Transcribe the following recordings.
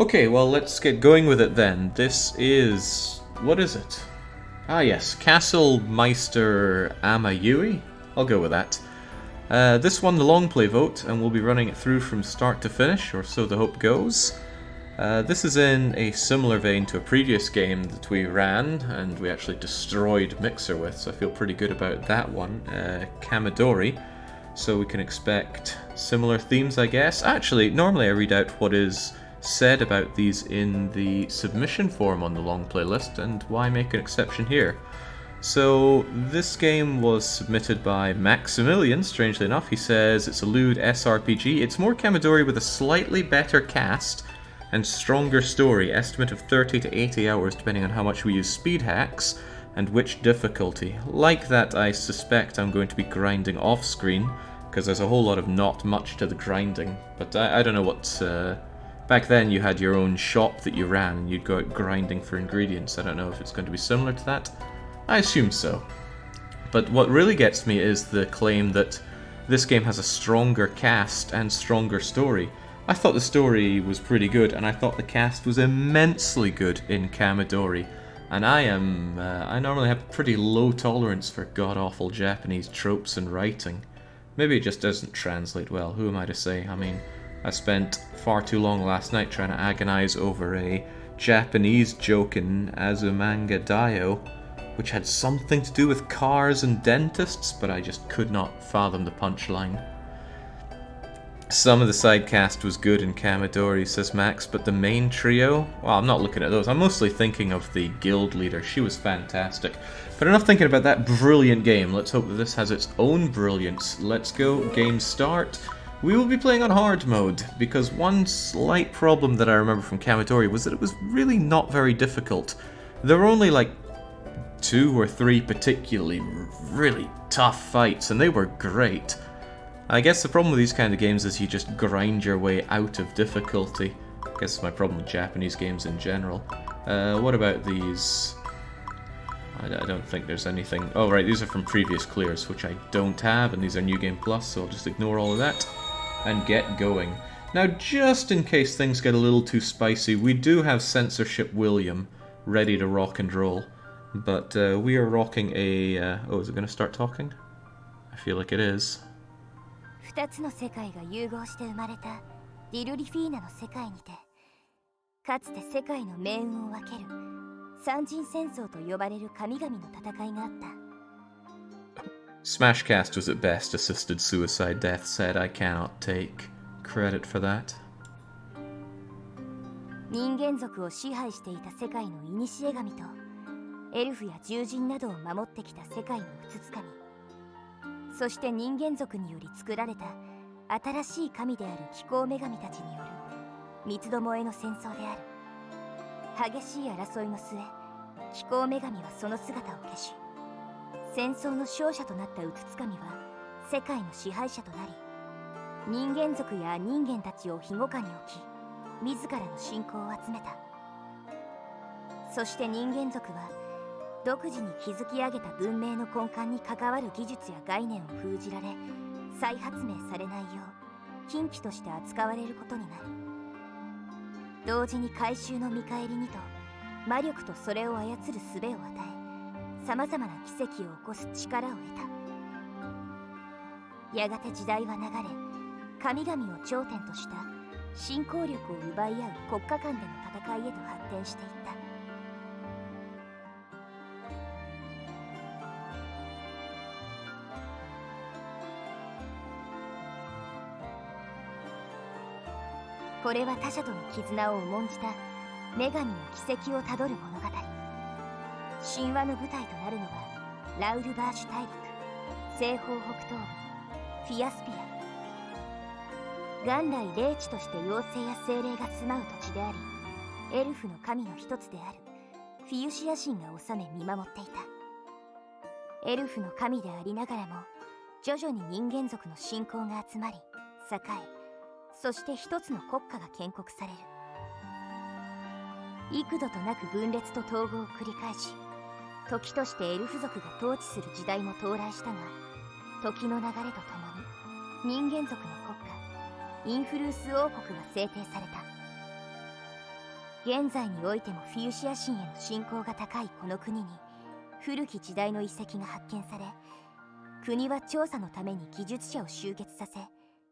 Okay, well, let's get going with it then. This is... what is it? Ah yes, Castle Meister Amayui? I'll go with that. This won the Longplay vote, and we'll be running it through from start to finish, or so the hope goes. This is in a similar vein to a previous game that we ran, and we actually destroyed Mixer with, so I feel pretty good about that one, Kamidori. So we can expect similar themes, I guess. Actually, normally I read out what is said about these in the submission form on the Longplay list, and why make an exception here? So this game was submitted by Maximilian, strangely enough. He says it's a lewd SRPG. It's more Kamidori with a slightly better cast and stronger story. Estimate of 30 to 80 hours depending on how much we use speed hacks and which difficulty. Like that, I suspect I'm going to be grinding off screen because there's a whole lot of not much to the grinding. But I don't know what... Back then you had your own shop that you ran and you'd go out grinding for ingredients. I don't know if it's going to be similar to that. I assume so. But what really gets me is the claim that this game has a stronger cast and stronger story. I thought the story was pretty good, and I thought the cast was immensely good in Kamidori. And I normally have a pretty low tolerance for god-awful Japanese tropes and writing. Maybe it just doesn't translate well, who am I to say? I mean, I spent far too long last night trying to agonize over a Japanese joke in Azumanga Daioh, which had something to do with cars and dentists, but I just could not fathom the punchline. Some of the side cast was good in Kamidori, says Max, but the main trio? Well, I'm not looking at those. I'm mostly thinking of the guild leader. She was fantastic. But enough thinking about that brilliant game. Let's hope that this has its own brilliance. Let's go. Game start. We will be playing on hard mode, because one slight problem that I remember from Kamidori was that it was really not very difficult. There were only like 2 or 3 particularly really tough fights, and they were great. I guess the problem with these kind of games is you just grind your way out of difficulty. I guess it's my problem with Japanese games in general. What about these? I don't think there's anything... Oh right, these are from previous clears, which I don't have, and these are New Game Plus, so I'll just ignore all of that and get going. Now, just in case things get a little too spicy, we do have Censorship William ready to rock and roll. But we are rocking a... oh, is it going to start talking? I feel like it is. 2つの世界が融合して生まれたディルリフィーナの世界にて、かつて世界の命運を分ける三人戦争と呼ばれる神々の戦いがあった。Smashcast was at best assisted suicide death, said I cannot take credit for that. 人間族を支配していた世界の古神とエルフや獣人などを守ってきた世界のうつつ神、そして人間族により作られた新しい神である気候女神たちによる三つどもえの戦争である。激しい争いの末、気候女神はその姿を消し、戦争の勝者となったうつつ神は世界の支配者となり、人間族や人間たちを庇護下に置き、自らの信仰を集めた。そして人間族は独自に築き上げた文明の根幹に関わる技術や概念を封じられ、再発明されないよう禁忌として扱われることになる。同時に改宗の見返りにと魔力とそれを操る術を与え、さまざまな奇跡を起こす力を得た。やがて時代は流れ、神々を頂点とした信仰力を奪い合う国家間での戦いへと発展していった。これは他者との絆を重んじた女神の軌跡をたどる物語。神話の舞台となるのはラウルバージュ大陸、西方北東部フィアスピア。元来霊地として妖精や精霊が住まう土地であり、エルフの神の一つであるフィユシア神が治め見守っていた。エルフの神でありながらも徐々に人間族の信仰が集まり栄え、そして一つの国家が建国される。幾度となく分裂と統合を繰り返し、時としてエルフ族が統治する時代も到来したが、時の流れとともに人間族の国家インフルース王国が制定された。現在においてもフィウシア神への信仰が高いこの国に古き時代の遺跡が発見され、国は調査のために技術者を集結させ、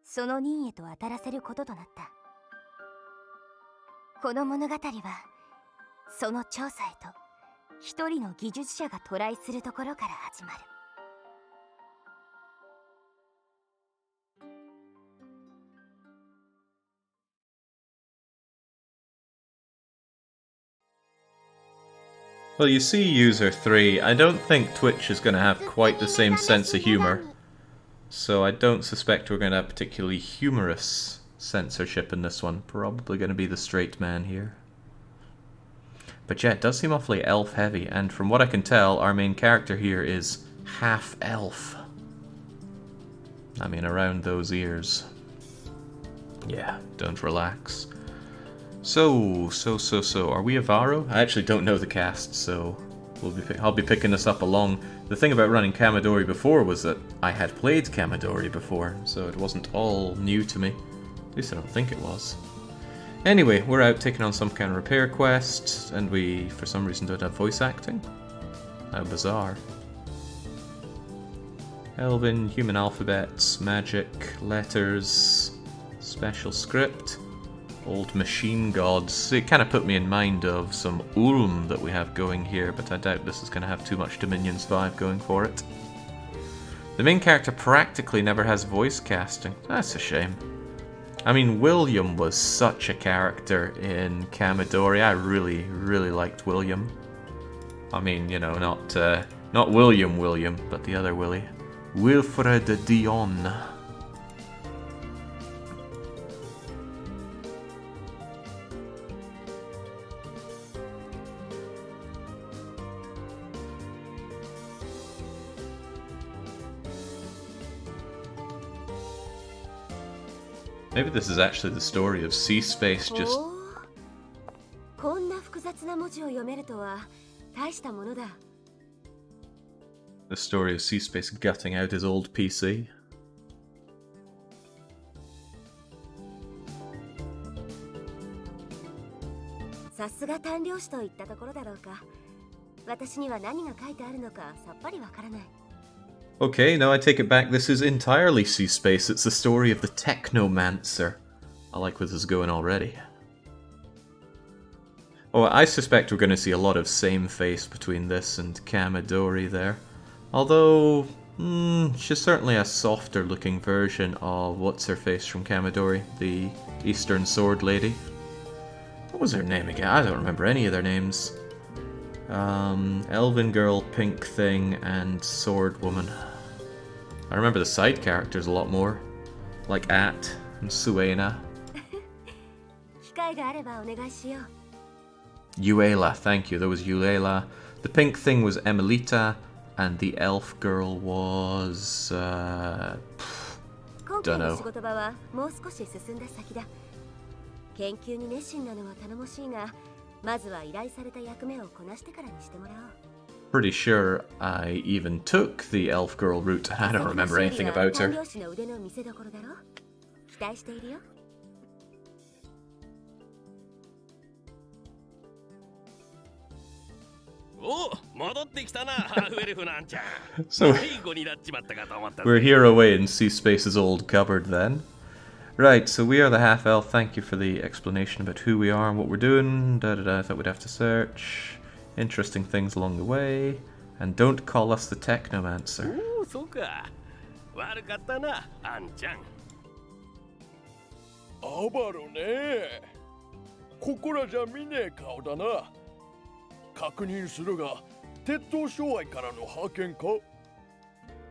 その任へと当たらせることとなった。この物語はその調査へと一人の技術者が渡来するところから始まる。Well, you see, User 3, I don't think Twitch is going to have quite the same sense of humor. So I don't suspect we're going to have particularly humorous censorship in this one. Probably going to be the straight man here. But yeah, it does seem awfully elf-heavy, and from what I can tell, our main character here is half-elf. I mean, around those ears. Yeah, don't relax. So, are we Avaro? I actually don't know the cast, so I'll be picking this up along. The thing about running Kamidori before was that I had played Kamidori before, so it wasn't all new to me. At least I don't think it was. Anyway, we're out taking on some kind of repair quest, and we, for some reason, don't have voice acting. How bizarre. Elven, human alphabets, magic, letters, special script. Old machine gods. It kind of put me in mind of some Ulm that we have going here, but I doubt this is going to have too much Dominions vibe going for it. The main character practically never has voice casting. That's a shame. I mean, William was such a character in Kamidori. I really liked William. I mean, you know, not William, but the other Willie. Wilfred Dion. Maybe this is actually the story of Sea Space just... The story of Sea Space gutting out his old PC. Okay, now I take it back, this is entirely Sea Space. It's the story of the Technomancer. I like where this is going already. Oh, I suspect we're going to see a lot of same face between this and Kamidori there. Although, she's certainly a softer looking version of what's-her-face from Kamidori, the Eastern Sword Lady. What was her name again? I don't remember any of their names. Elven Girl, Pink Thing, and Sword Woman. I remember the side characters a lot more, like At and Suena. Yuela, thank you, there was Yuela. The Pink Thing was Emilita, and the Elf Girl was... dunno. Pretty sure I even took the elf girl route. I don't remember anything about her. So we're here away in Sea Space's old cupboard then. Right, so we are the half-elf. Thank you for the explanation about who we are and what we're doing. I thought we'd have to search. Interesting things along the way. And don't call us the Technomancer.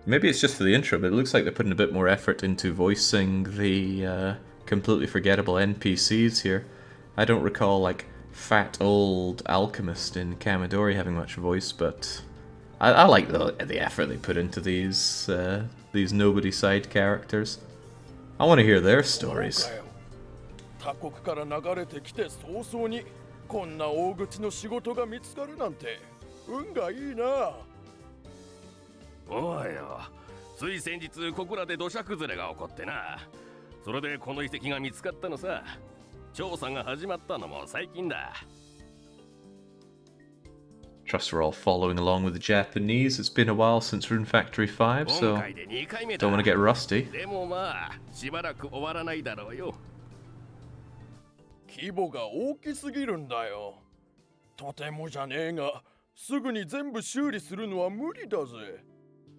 Maybe it's just for the intro, but it looks like they're putting a bit more effort into voicing the completely forgettable NPCs here. I don't recall, like, fat old alchemist in Kamidori having much voice, but I like the effort they put into these nobody side characters. I want to hear their stories. Trust we're all following along with the Japanese. It's been a while since Rune Factory 5, so don't want to get rusty. 規模が大きすぎるんだよ。とてもじゃねえが、すぐに全部修理するのは無理だぜ。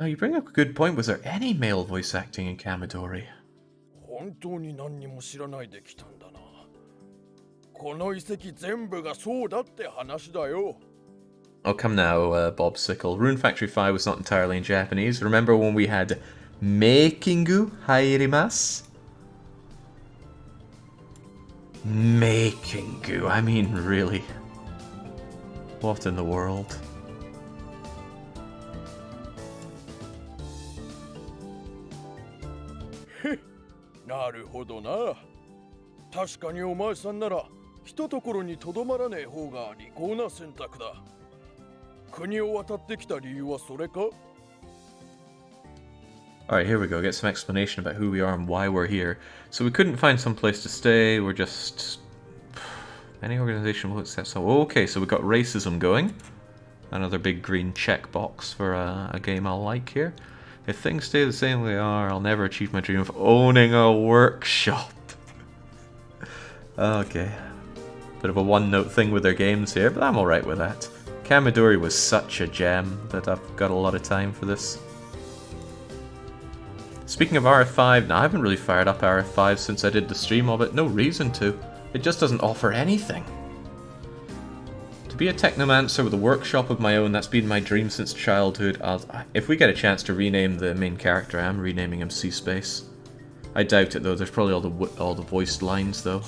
Oh, you bring up a good point. Was there any male voice acting in Kamidori? 本当に何にも知らないで来たんだな。この遺跡全部がそうだって話だよ。Oh, come now, Bob Sickle. Rune Factory 5 was not entirely in Japanese. Remember when we had Meikingu Hairimasu? Meikingu, I mean, really. What in the world? Heh, なるほどな。確かにお前さんなら、ひとところにとどまらねえ方が利口な選択だ。国を渡ってきた理由はそれか? Alright, here we go. Get some explanation about who we are and why we're here. So we couldn't find some place to stay. We're just... Any organization will accept so. Okay, so we've got racism going. Another big green checkbox for a game I'll like here. If things stay the same way they are, I'll never achieve my dream of owning a workshop. Okay. Bit of a one-note thing with their games here, but I'm alright with that. Kamidori was such a gem that I've got a lot of time for this. Speaking of RF5, now I haven't really fired up RF5 since I did the stream of it. No reason to. It just doesn't offer anything. To be a technomancer with a workshop of my own, that's been my dream since childhood. If we get a chance to rename the main character, I'm renaming him C-Space. I doubt it though, there's probably all the voiced lines though.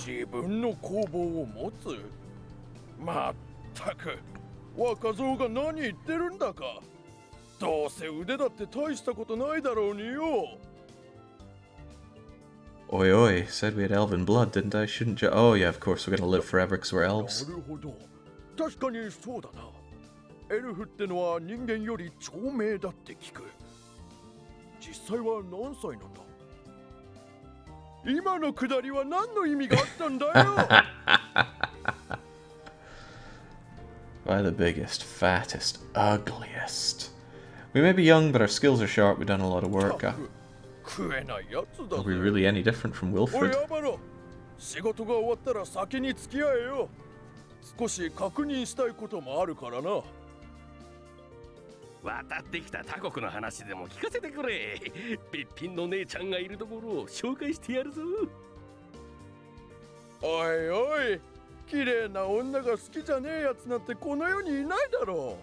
若造が何言ってるんだか。どうせ腕だって大したことないだろうによ。Oi oi, said we had elven blood, didn't I? Shouldn't you? Oh yeah, of course, we're gonna live forever because we're elves. なるほど。確かにそうだな。エルフってのは人間より長命だって聞く。実際は何歳なんだ。今のくだりは何の意味があったんだよ。By the biggest, fattest, ugliest. We may be young, but our skills are sharp. We've done a lot of work. Are we really any different from Wilfred? 仕事が終わったら先に付き合えよ。少し確認したいこともあるからな。渡ってきた他国の話でも聞かせてくれ。べっぴんの姉ちゃんがいるところを紹介してやるぞ。おいおい。綺麗な女が好きじゃねえやつなんてこの世にいないだろ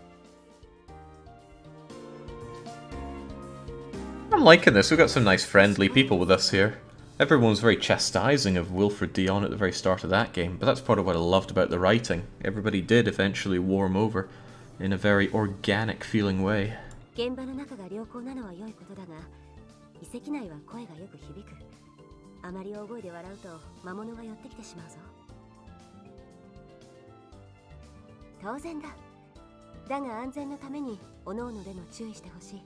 う。I'm liking this. We've got some nice friendly people with us here. Everyone was very chastising of Wilfred Dion at the very start of that game, but that's part of what I loved about the writing. Everybody did eventually warm over in a very organic feeling way. 現場の中が良好なのは良いことだが、遺跡内は声がよく響く。あまり大声で笑うと魔物が寄ってきてしまうぞ。当然だ。だが安全のために各々でも注意してほしい。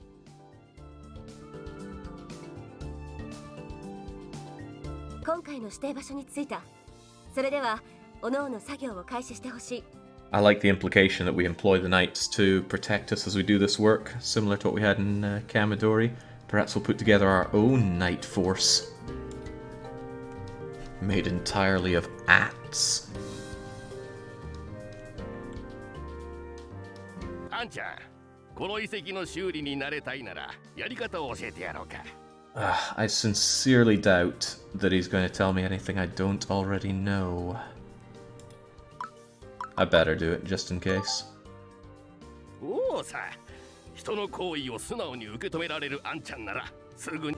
今回の指定場所に着いた。それでは各々作業を開始してほしい。I like the implication that we employ the knights to protect us as we do this work, similar to what we had in Kamidori. Perhaps we'll put together our own knight force, made entirely of ats. あんちゃん、この遺跡の修理に慣れたいならやり方を教えてやろうか。I sincerely doubt that he's going to tell me anything I don't already know. I better do it, just in case. おおさ、人の行為を素直に受け止められるあんちゃんならすぐに。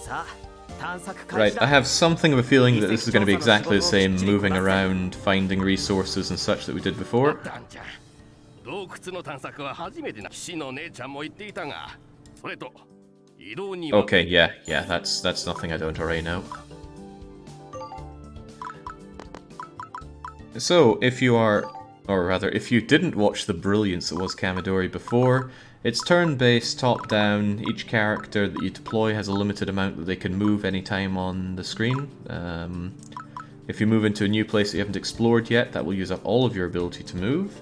さあ、探索開始だ。Right, I have something of a feeling that this is going to be exactly the same, moving around, finding resources and such that we did before. 洞窟の探索は初めてな。騎士の姉ちゃんも言っていたが、それと移動には。Okay, yeah, that's nothing I don't already know. So, if you are, or rather, if you didn't watch the brilliance that was Kamidori before, it's turn-based, top-down. Each character that you deploy has a limited amount that they can move anytime on the screen. If you move into a new place that you haven't explored yet, that will use up all of your ability to move.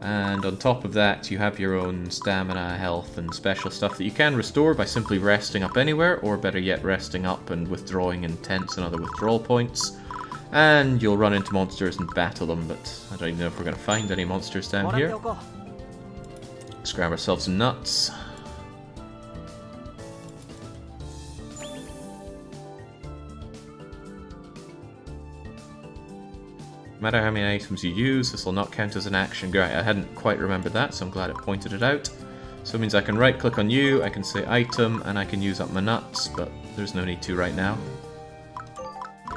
And on top of that, you have your own stamina, health, and special stuff that you can restore by simply resting up anywhere, or better yet, resting up and withdrawing in tents and other withdrawal points. And you'll run into monsters and battle them, but I don't even know if we're going to find any monsters down here. Let's grab ourselves some nuts. No matter how many items you use, this will not count as an action. Great, I hadn't quite remembered that, so I'm glad it pointed it out. So it means I can right click on you, I can say item, and I can use up my nuts, but there's no need to right now.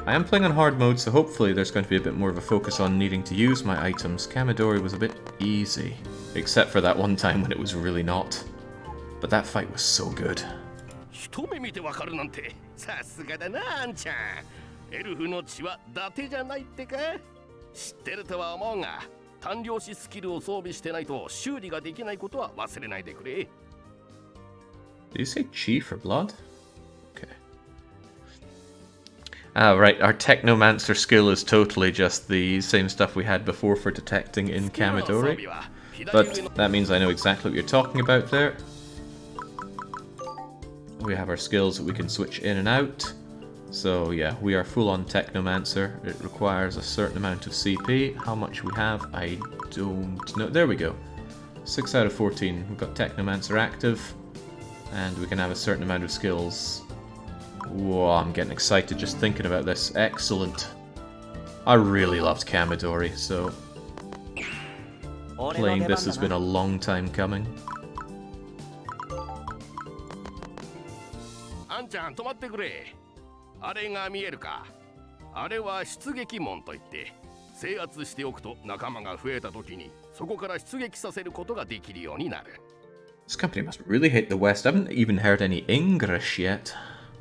I am playing on hard mode, so hopefully there's going to be a bit more of a focus on needing to use my items. Kamidori was a bit easy, except for that one time when it was really not. But that fight was so good. 一目見てわかるなんてさすがだなあんちゃん。エルフの血は伊達じゃないってか。知ってるとは思うが、単量子スキルを装備してないと修理ができないことは忘れないでくれ。Did you say chi for blood? Okay. Ah, right, our Technomancer skill is totally just the same stuff we had before for detecting in Kamidori. But that means I know exactly what you're talking about there. We have our skills that we can switch in and out. So yeah, we are full on Technomancer. It requires a certain amount of CP. How much we have, I don't know. There we go. 6 out of 14. We've got Technomancer active. And we can have a certain amount of skills. Whoa, I'm getting excited just thinking about this. Excellent. I really loved Kamidori, so playing this has been a long time coming. あんちゃん止まってくれ。あれが見えるか。あれは出撃門といって制圧しておくと仲間が増えた時にそこから出撃させることができるようになる。This company must really hate the West. I haven't even heard any English yet.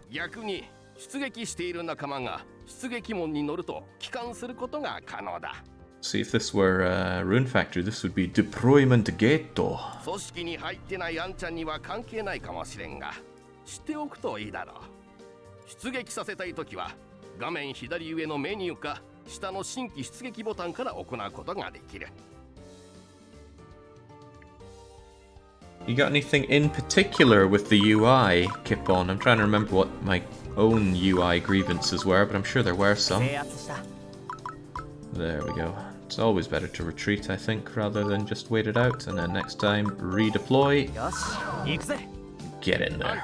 逆に出撃している仲間が出撃門に乗ると帰還することが可能だ。See, if this were Rune Factory, this would be Deployment Ghetto. 組織に入ってないあんちゃんには関係ないかもしれんが、知っておくといいだろう。出撃させたいときは画面左上のメニューか下の新規出撃ボタンから行うことができる。You got anything in particular with the UI, Kipon? I'm trying to remember what my own UI grievances were, but I'm sure there were some. There we go. It's always better to retreat, I think, rather than just wait it out, and then next time, redeploy. Get in there.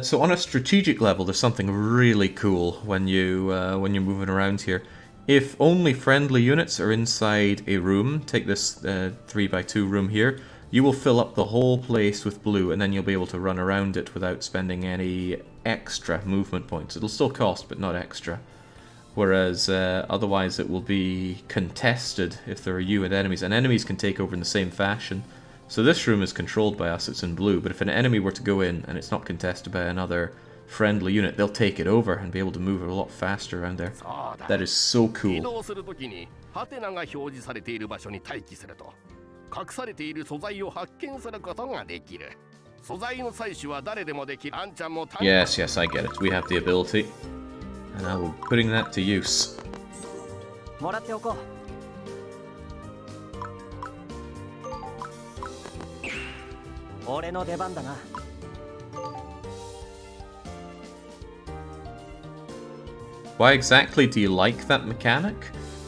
So on a strategic level, there's something really cool when you're moving around here. If only friendly units are inside a room, take this 3x2 room here, you will fill up the whole place with blue, and then you'll be able to run around it without spending any extra movement points. It'll still cost, but not extra. Whereas otherwise it will be contested if there are you and enemies can take over in the same fashion. So this room is controlled by us, it's in blue, but if an enemy were to go in and it's not contested by another friendly unit, they'll take it over and be able to move a lot faster around there. That is so cool. Yes, I get it. We have the ability. And I will be putting that to use. Why exactly do you like that mechanic?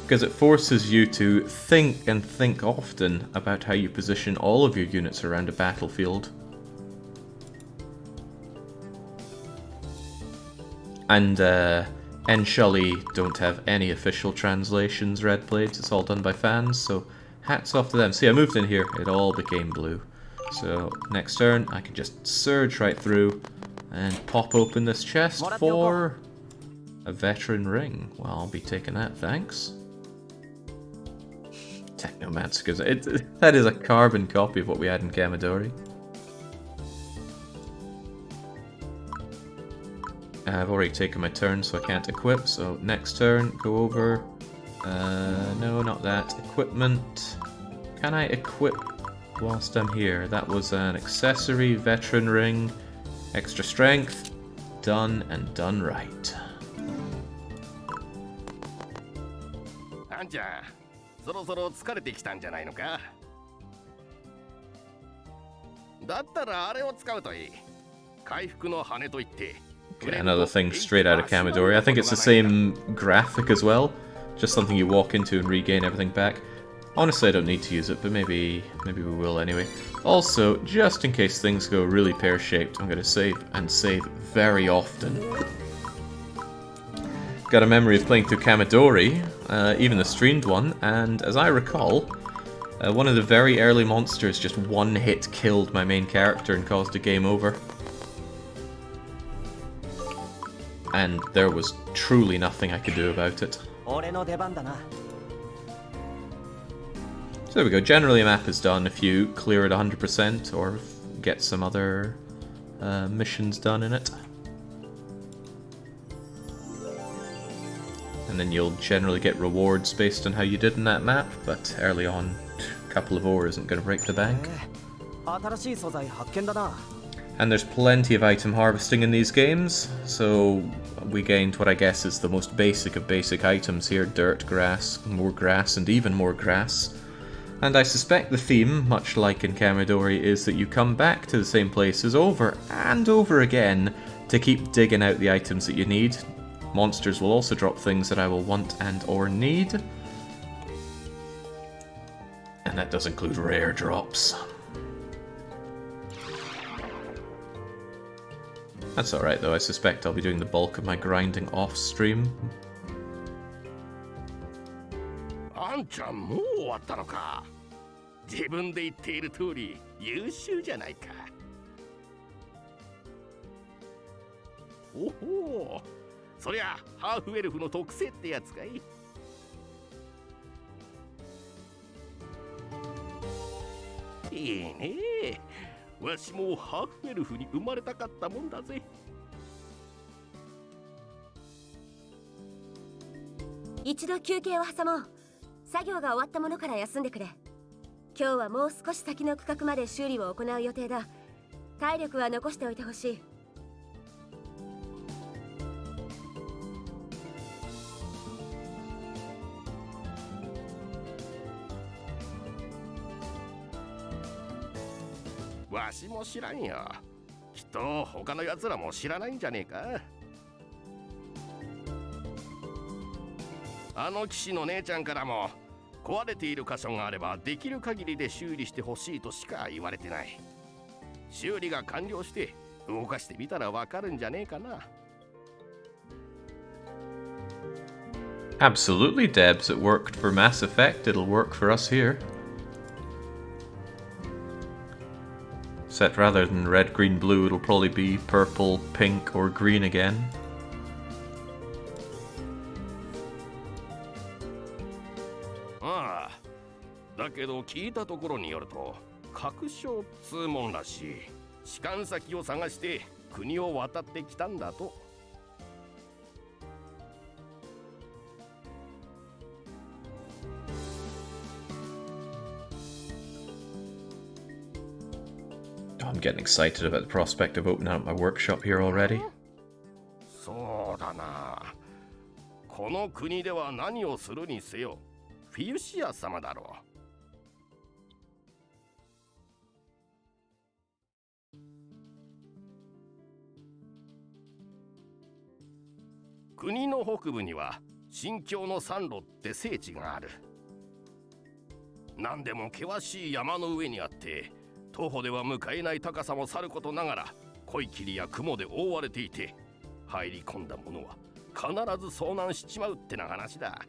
Because it forces you to think and think often about how you position all of your units around a battlefield. And Enshully don't have any official translations, Red Blades, it's all done by fans, so hats off to them. See, I moved in here, it all became blue. So next turn, I can just surge right through and pop open this chest for a veteran ring. Well, I'll be taking that, thanks. Technomancer, because that is a carbon copy of what we had in Kamidori. I've already taken my turn, so I can't equip, so next turn, go over. No, not that. Equipment. Can I equip whilst I'm here? That was an accessory, veteran ring, extra strength. Done and done right. あんちゃん、そろそろ疲れてきたんじゃないのか。だったらあれを使うといい。回復の羽といって。Okay, another thing straight out of Kamidori. I think it's the same graphic as well. Just something you walk into and regain everything back. Honestly, I don't need to use it, but maybe we will anyway. Also, just in case things go really pear-shaped, I'm going to save and save very often. Got a memory of playing through Kamidori, even the streamed one, and as I recall, one of the very early monsters just one hit killed my main character and caused a game over. And there was truly nothing I could do about it. So there we go, generally a map is done if you clear it 100% or get some other missions done in it. And then you'll generally get rewards based on how you did in that map, but early on, a couple of ore isn't going to break the bank. And there's plenty of item harvesting in these games, so we gained what I guess is the most basic of basic items here: dirt, grass, and even more grass. And I suspect the theme, much like in Kamidori, is that you come back to the same places over and over again to keep digging out the items that you need. Monsters will also drop things that I will want and or need. And that does include rare drops. That's alright though, I suspect I'll be doing the bulk of my grinding off stream. あんちゃんもう終わったのか。自分で言っている通り優秀じゃないか。おほう、そりゃハーフエルフの特性ってやつかい。いいね。わしもハーフエルフに生まれたかったもんだぜ。一度休憩を挟もう。作業が終わったものから休んでくれ。今日はもう少し先の区画まで修理を行う予定だ。体力は残しておいてほしい。わしも知らんよ。きっと他の奴らも知らないんじゃねえか。あの騎士の姉ちゃんからも壊れている箇所があればできる限りで修理してほしいとしか言われてない。修理が完了して動かしてみたらわかるんじゃねえかな。Absolutely, Debs. It worked for Mass Effect, it'll work for us here. Except rather than red, green, blue, it'll probably be purple, pink, or green again. ああ、だけど聞いたところによると確証つうもんらしい。士官先を探して国を渡ってきたんだと。I'm getting excited about the prospect of opening up my workshop here already. そうだな。この国では何をするにせよ、フィウシア様だろう。国の北部には新境の山路って聖地がある。何でも険しい山の上にあって、徒歩では向かえない高さもさることながら濃い霧や雲で覆われていて、入り込んだ者は必ず遭難しちまうってな話だ。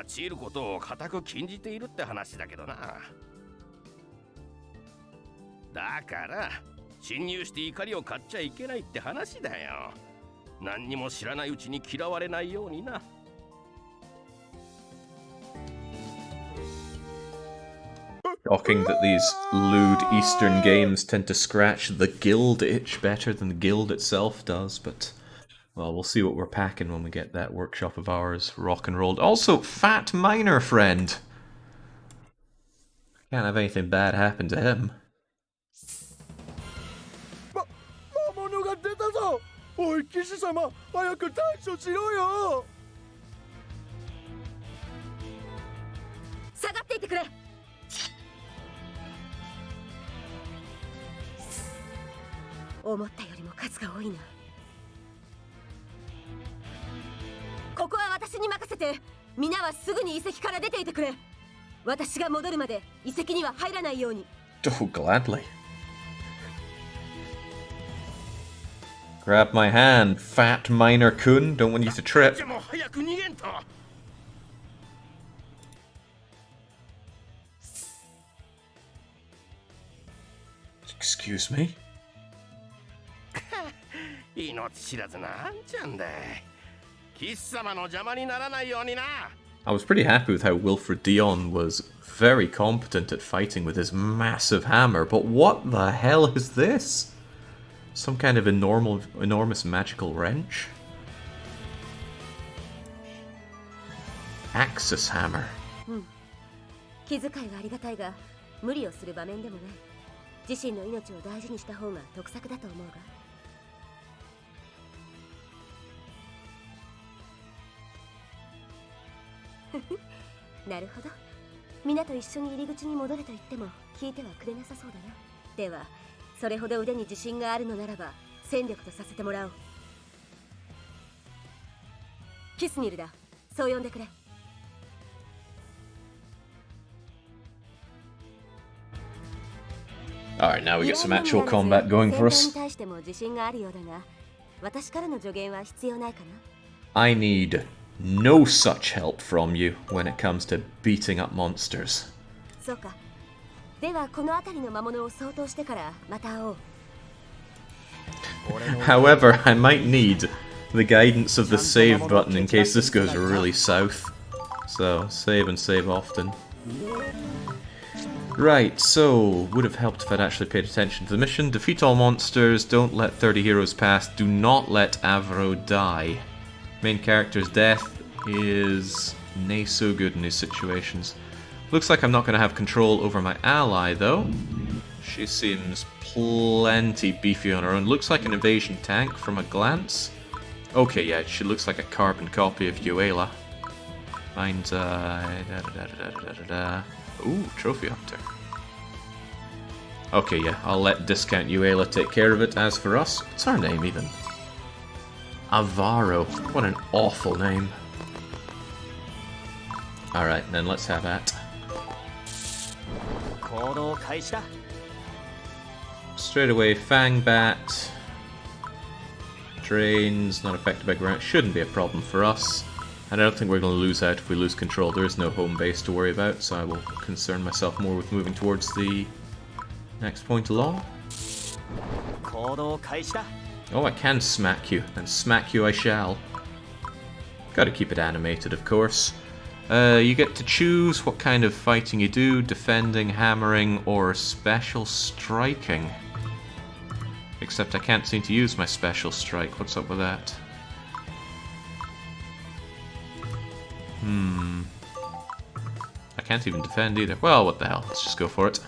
立ち入ることを固く禁じているって話だけどな。だから侵入して怒りを買っちゃいけないって話だよ。何にも知らないうちに嫌われないようにな。Shocking that these lewd Eastern games tend to scratch the guild itch better than the guild itself does, but, well, we'll see what we're packing when we get that workshop of ours rock and rolled. Also, Fat Miner Friend! Can't have anything bad happen to him. おい騎士様、早く対処しろよ。下がっていてくれ。思ったよりも数が多いな。ここは私に任せて、皆はすぐに遺跡から出ていてくれ。私が戻るまで遺跡には入らないように。Oh, gladly. Grab my hand, fat miner kun. Don't want you to trip. でも早く逃げんと。Excuse me? 命知らずなんちゃんだい。騎士様の邪魔にならないようにな。I was pretty happy with how Wilfred Dion was very competent at fighting with his massive hammer, but what the hell is this? Some kind of enormous magical wrench? Axis hammer. 気遣いはありがたいが、無理をする場面でもない。自身の命を大事にした方が得策だと思うが。なるほど。皆と一緒に入り口に戻れと言っても聞いてはくれなさそうだな。では、それほど腕に自信があるのならば戦力とさせてもらおう。キスニルだ。そう呼んでくれ。Alright, now we get some actual combat going for us. 戦闘に対しても自信があるようだが、私からの助言は必要ないかな。I need no such help from you when it comes to beating up monsters. そうか。ではこの辺りの魔物を掃討してからまた会おう。However, I might need the guidance of the save button in case this goes really south. So, save and save often. Right, so, would have helped if I'd actually paid attention to the mission. Defeat all monsters, don't let 30 heroes pass, do not let Avro die. Main character's death is nay so good in these situations. Looks like I'm not going to have control over my ally, though. She seems plenty beefy on her own. Looks like an invasion tank from a glance. Okay, yeah, she looks like a carbon copy of Yuela. Mine's, Ooh, Trophy Hunter. Okay, yeah, I'll let Discount Yuela take care of it. As for us, what's our name even? Avaro. What an awful name. Alright, then let's have that. Straight away, Fang Bat. Drains, not affected by ground. Shouldn't be a problem for us. And I don't think we're going to lose out if we lose control. There is no home base to worry about, so I will concern myself more with moving towards the next point along. Oh, I can smack you, and smack you I shall. Gotta keep it animated, of course. You get to choose what kind of fighting you do, defending, hammering, or special striking. Except I can't seem to use my special strike. What's up with that? I can't even defend either. Well, what the hell. Let's just go for it.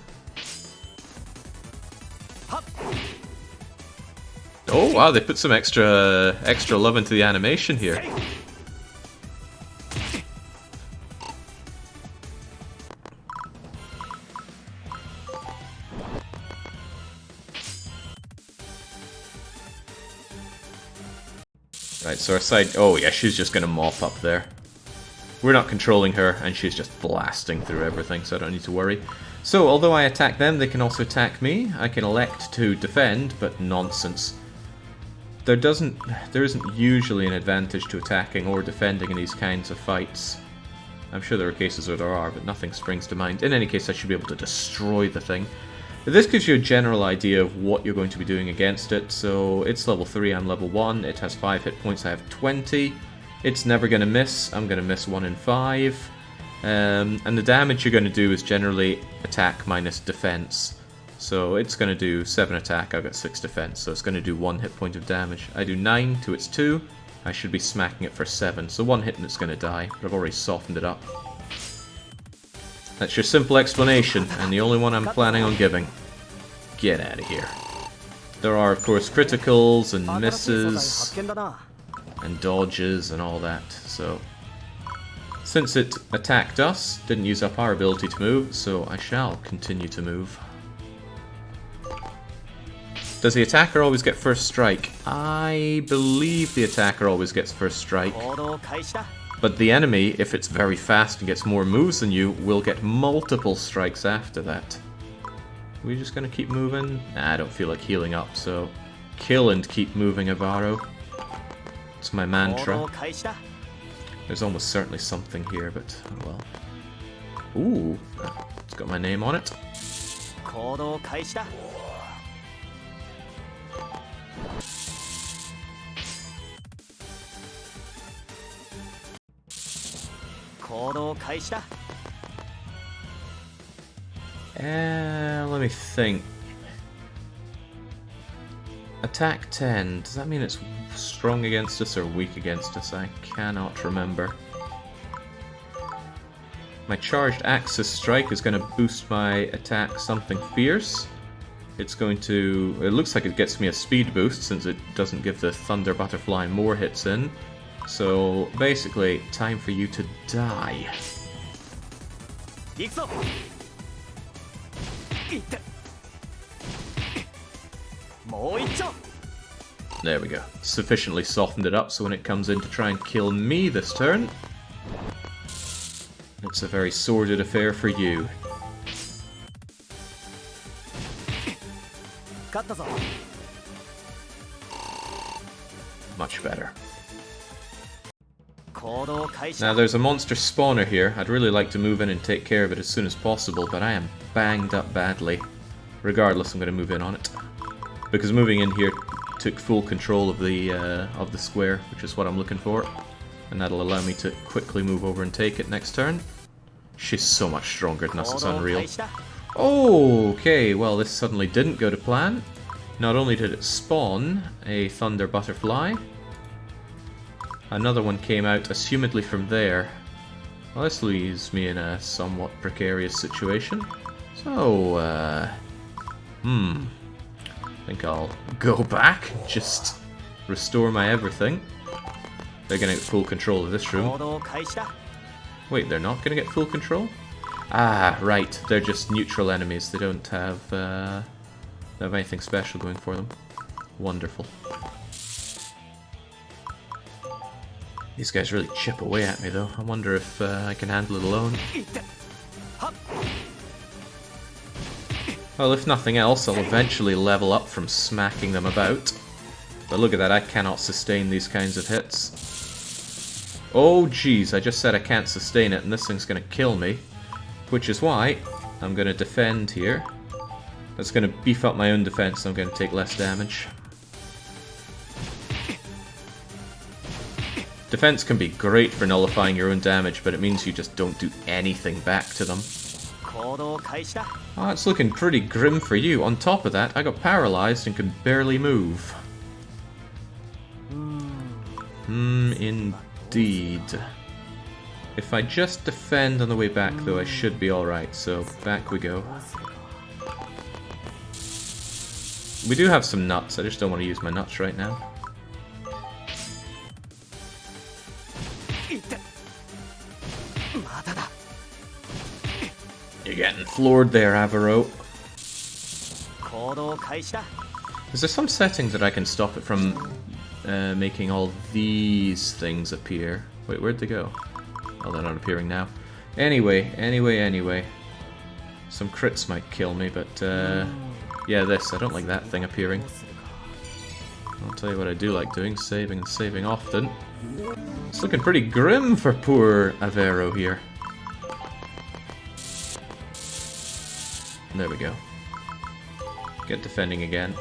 Oh wow, they put some extra love into the animation here. Right, so our side... Oh yeah, she's just gonna mop up there. We're not controlling her, and she's just blasting through everything, so I don't need to worry. So, although I attack them, they can also attack me. I can elect to defend, but nonsense. There isn't usually an advantage to attacking or defending in these kinds of fights. I'm sure there are cases where there are, but nothing springs to mind. In any case, I should be able to destroy the thing. This gives you a general idea of what you're going to be doing against it. So, it's level 3, I'm level 1, it has 5 hit points, I have 20. It's never going to miss. I'm going to miss 1 in 5. And the damage you're going to do is generally attack minus defense. So it's going to do 7 attack, I've got 6 defense, so it's going to do 1 hit point of damage. I do 9 to its 2, I should be smacking it for 7, so 1 hit and it's going to die, but I've already softened it up. That's your simple explanation, and the only one I'm planning on giving. Get out of here. There are, of course, criticals and misses and dodges and all that, so... Since it attacked us, didn't use up our ability to move, so I shall continue to move. Does the attacker always get first strike? I believe the attacker always gets first strike. But the enemy, if it's very fast and gets more moves than you, will get multiple strikes after that. Are we just gonna keep moving? Nah, I don't feel like healing up, so... Kill and keep moving, Avaro. It's my mantra. There's almost certainly something here, but oh well. Ooh, it's got my name on it. Let me think. Attack 10. Does that mean it's strong against us or weak against us? I cannot remember. My charged Axis Strike is going to boost my attack something fierce. It's going to... It looks like it gets me a speed boost since it doesn't give the Thunder Butterfly more hits in. So basically, time for you to die. There we go. Sufficiently softened it up so when it comes in to try and kill me this turn, it's a very sordid affair for you. Much better. Now there's a monster spawner here. I'd really like to move in and take care of it as soon as possible, but I am banged up badly. Regardless, I'm going to move in on it. Because moving in here took full control of the square, which is what I'm looking for. And that'll allow me to quickly move over and take it next turn. She's so much stronger than us, it's unreal. Okay, well this suddenly didn't go to plan. Not only did it spawn a Thunder Butterfly, another one came out, assumedly from there. Well, this leaves me in a somewhat precarious situation. So, I think I'll go back, just restore my everything. They're gonna get full control of this room. Wait, they're not gonna get full control? Ah, right, they're just neutral enemies. They don't have anything special going for them. Wonderful. These guys really chip away at me, though. I wonder if I can handle it alone. Well, if nothing else, I'll eventually level up from smacking them about. But look at that, I cannot sustain these kinds of hits. Oh, jeez, I just said I can't sustain it, and this thing's gonna kill me. Which is why I'm gonna defend here. That's gonna beef up my own defense, so I'm gonna take less damage. Defense can be great for nullifying your own damage, but it means you just don't do anything back to them. Oh, it's looking pretty grim for you. On top of that, I got paralyzed and could barely move. Indeed. If I just defend on the way back, though, I should be alright, so back we go. We do have some nuts, I just don't want to use my nuts right now. You're getting floored there, Avaro. Is there some setting that I can stop it from making all these things appear? Wait, where'd they go? Oh, they're not appearing now. Anyway. Some crits might kill me, but yeah, this. I don't like that thing appearing. I'll tell you what I do like doing, saving and saving often. It's looking pretty grim for poor Avaro here. There we go. Get defending again.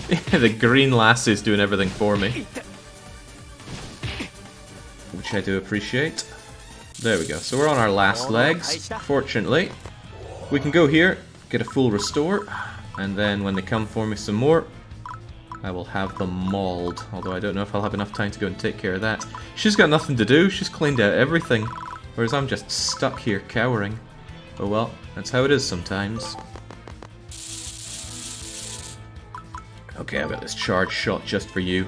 The green lassie's doing everything for me. Which I do appreciate. There we go. So we're on our last legs, fortunately. We can go here, get a full restore, and then when they come for me some more, I will have them mauled. Although I don't know if I'll have enough time to go and take care of that. She's got nothing to do, she's cleaned out everything. Whereas I'm just stuck here cowering. Oh well, that's how it is sometimes. Okay, I've got this charge shot just for you.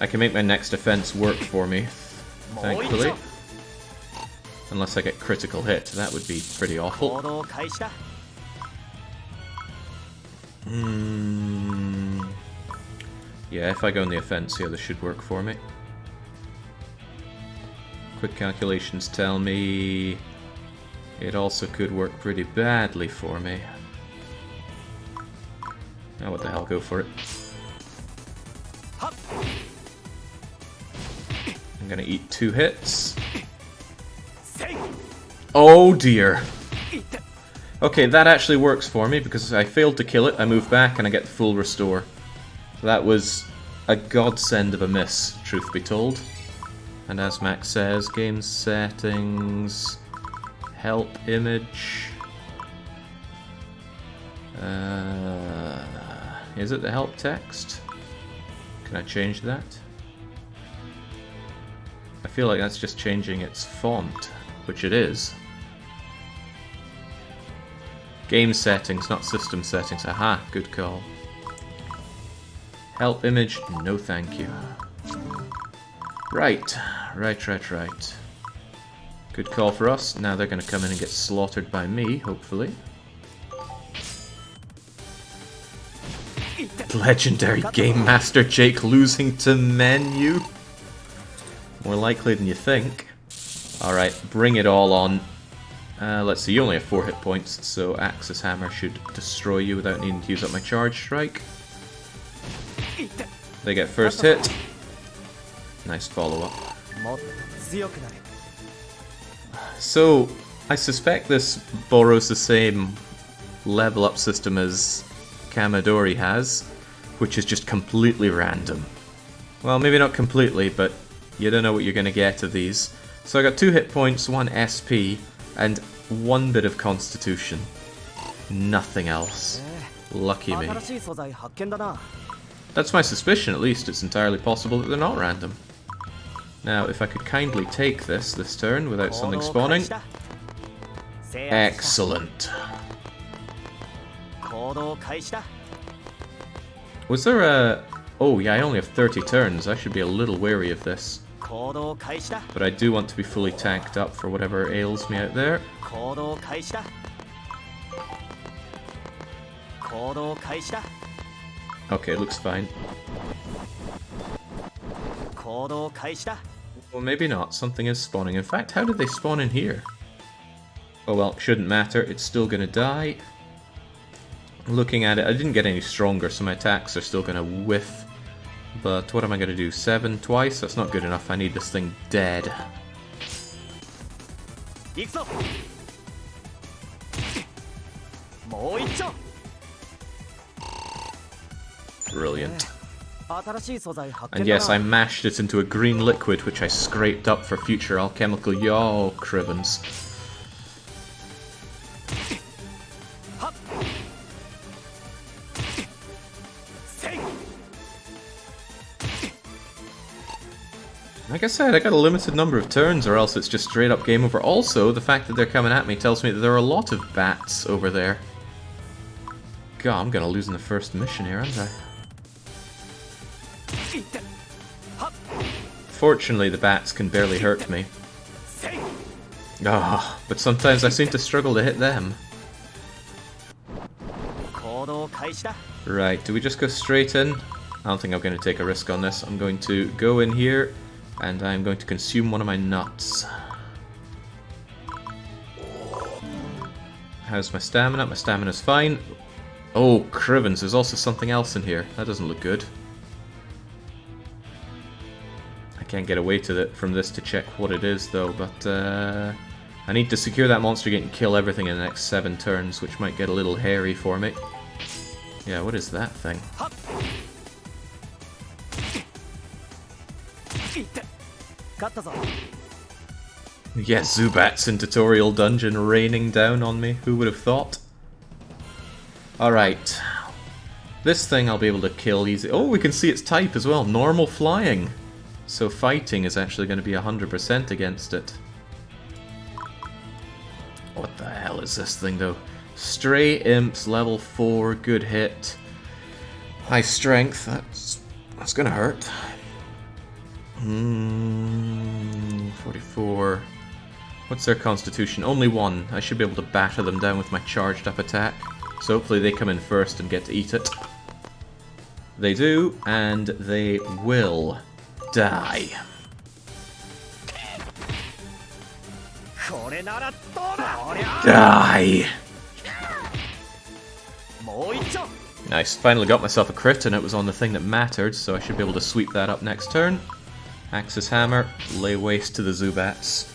I can make my next defense work for me, thankfully. Unless I get critical hit, that would be pretty awful. Yeah, if I go on the offense here, this should work for me. Quick calculations tell me it also could work pretty badly for me. Now what the hell, go for it. I'm gonna eat 2 hits. Oh dear. Okay, that actually works for me because I failed to kill it, I move back and I get the full restore. That was a godsend of a miss, truth be told. And as Max says, game settings, help image. Is it the help text? Can I change that? I feel like that's just changing its font, which it is. Game settings, not system settings. Aha, good call. Help image, no thank you. Right. Good call for us. Now they're going to come in and get slaughtered by me, hopefully. Legendary Game Master Jake losing to Menu. More likely than you think. Alright, bring it all on. Let's see, you only have 4 hit points, so Axis Hammer should destroy you without needing to use up my Charge Strike. They get first hit. Nice follow-up. So, I suspect this borrows the same level-up system as Kamidori has, which is just completely random. Well, maybe not completely, but you don't know what you're going to get of these. So I got 2 hit points, 1 SP, and 1 bit of Constitution. Nothing else. Lucky me. That's my suspicion, at least. It's entirely possible that they're not random. Now, if I could kindly take this turn without something spawning. Excellent. Was there a... Oh, yeah, I only have 30 turns. I should be a little wary of this. But I do want to be fully tanked up for whatever ails me out there. Okay, looks fine. Well, maybe not. Something is spawning. In fact, how did they spawn in here? Oh well, shouldn't matter. It's still gonna die. Looking at it, I didn't get any stronger, so my attacks are still gonna whiff. But what am I gonna do? 7 twice? That's not good enough. I need this thing dead. Brilliant. And yes, I mashed it into a green liquid, which I scraped up for future alchemical yaw cribbins. Like I said, I got a limited number of turns, or else it's just straight up game over. Also, the fact that they're coming at me tells me that there are a lot of bats over there. God, I'm gonna lose in the first mission here, aren't I? Fortunately, the bats can barely hurt me. Ah, oh, but sometimes I seem to struggle to hit them. Right, do we just go straight in? I don't think I'm going to take a risk on this. I'm going to go in here, and I'm going to consume one of my nuts. How's my stamina? My stamina's fine. Oh, Crivens, there's also something else in here. That doesn't look good. I can't get away from this to check what it is, though, but I need to secure that monster gate and kill everything in the next 7 turns, which might get a little hairy for me. Yeah, what is that thing? Yes, Zubats in Tutorial Dungeon raining down on me. Who would have thought? Alright. This thing I'll be able to kill easy. Oh, we can see its type as well. Normal flying. So fighting is actually going to be 100% against it. What the hell is this thing, though? Stray Imps, level 4, good hit. High strength, that's gonna hurt. 44. What's their constitution? Only 1. I should be able to batter them down with my charged up attack. So hopefully they come in first and get to eat it. They do, and they will die. Die! Nice, finally got myself a crit and it was on the thing that mattered, so I should be able to sweep that up next turn. Axis Hammer, lay waste to the Zubats.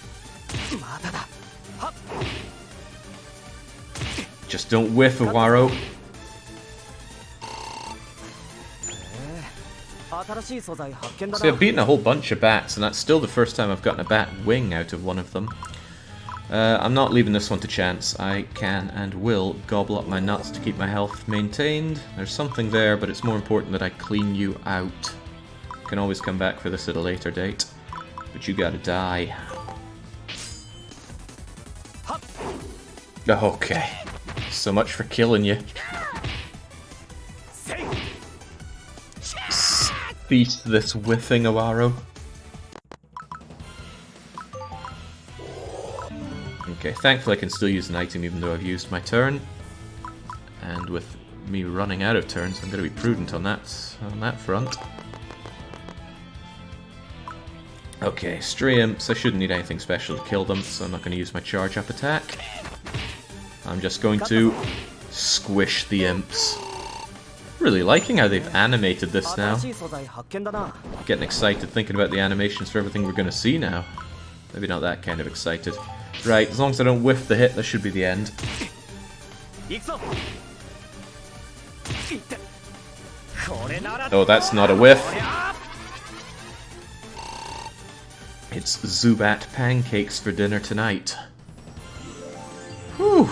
Just don't whiff, Awaro. See, I've beaten a whole bunch of bats, and that's still the first time I've gotten a bat wing out of one of them. I'm not leaving this one to chance. I can and will gobble up my nuts to keep my health maintained. There's something there, but it's more important that I clean you out. Can always come back for this at a later date, but you gotta die. Okay, so much for killing you. Beat this whiffing Awaro. Okay, thankfully I can still use an item even though I've used my turn. And with me running out of turns, I'm going to be prudent on that front. Okay, Stray Imps, I shouldn't need anything special to kill them, so I'm not going to use my charge up attack. I'm just going to squish the Imps. Really liking how they've animated this now. Getting excited thinking about the animations for everything we're going to see now. Maybe not that kind of excited. Right, as long as I don't whiff the hit, that should be the end. Oh, that's not a whiff. It's Zubat pancakes for dinner tonight. Whew.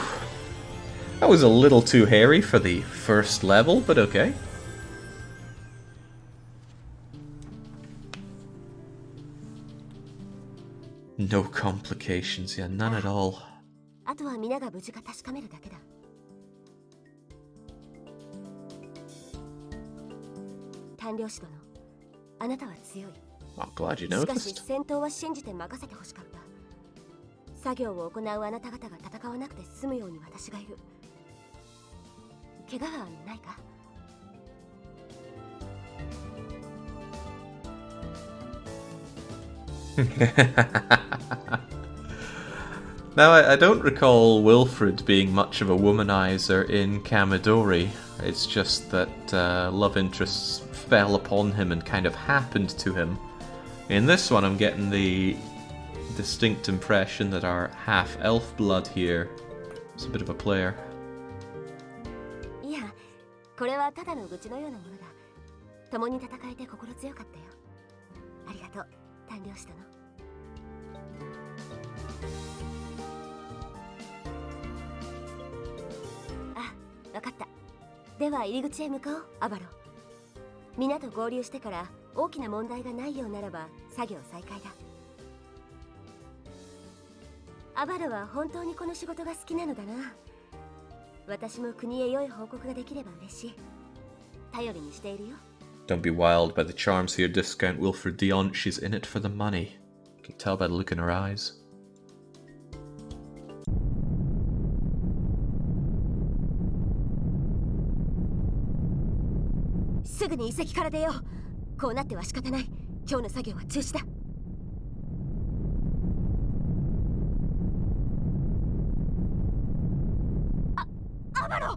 That was a little too hairy for the first level, but okay. No complications, yeah, none at all. あとは皆が無事か確かめるだけだ。短量子殿、あなたは強い。I'm glad you しかし noticed. 戦闘は信じて任せてほしかった。作業を行うあなた方が戦わなくて済むように私がいる。怪我はないか？ Now, I don't recall Wilfred being much of a womanizer in Kamidori. It's just that love interests fell upon him and kind of happened to him. In this one, I'm getting the distinct impression that our half-elf blood here is a bit of a player. いや、これはただの愚痴のようなものだ。共に戦えて心強かったよ。ありがとう、短量子殿。わかった。では入り口へ向かおう、アバロ。皆と合流してから大きな問題がないようならば作業再開だ。アバロは本当にこの仕事が好きなのだな。私も国へ良い報告ができれば嬉しい。頼りにしているよ。Don't be wild by the charms here, discount Wilfred Dion. She's in it for the money. You can tell by the look in her eyes. すぐに遺跡から出よう。こうなっては仕方ない。今日の作業は中止だ。アバロ！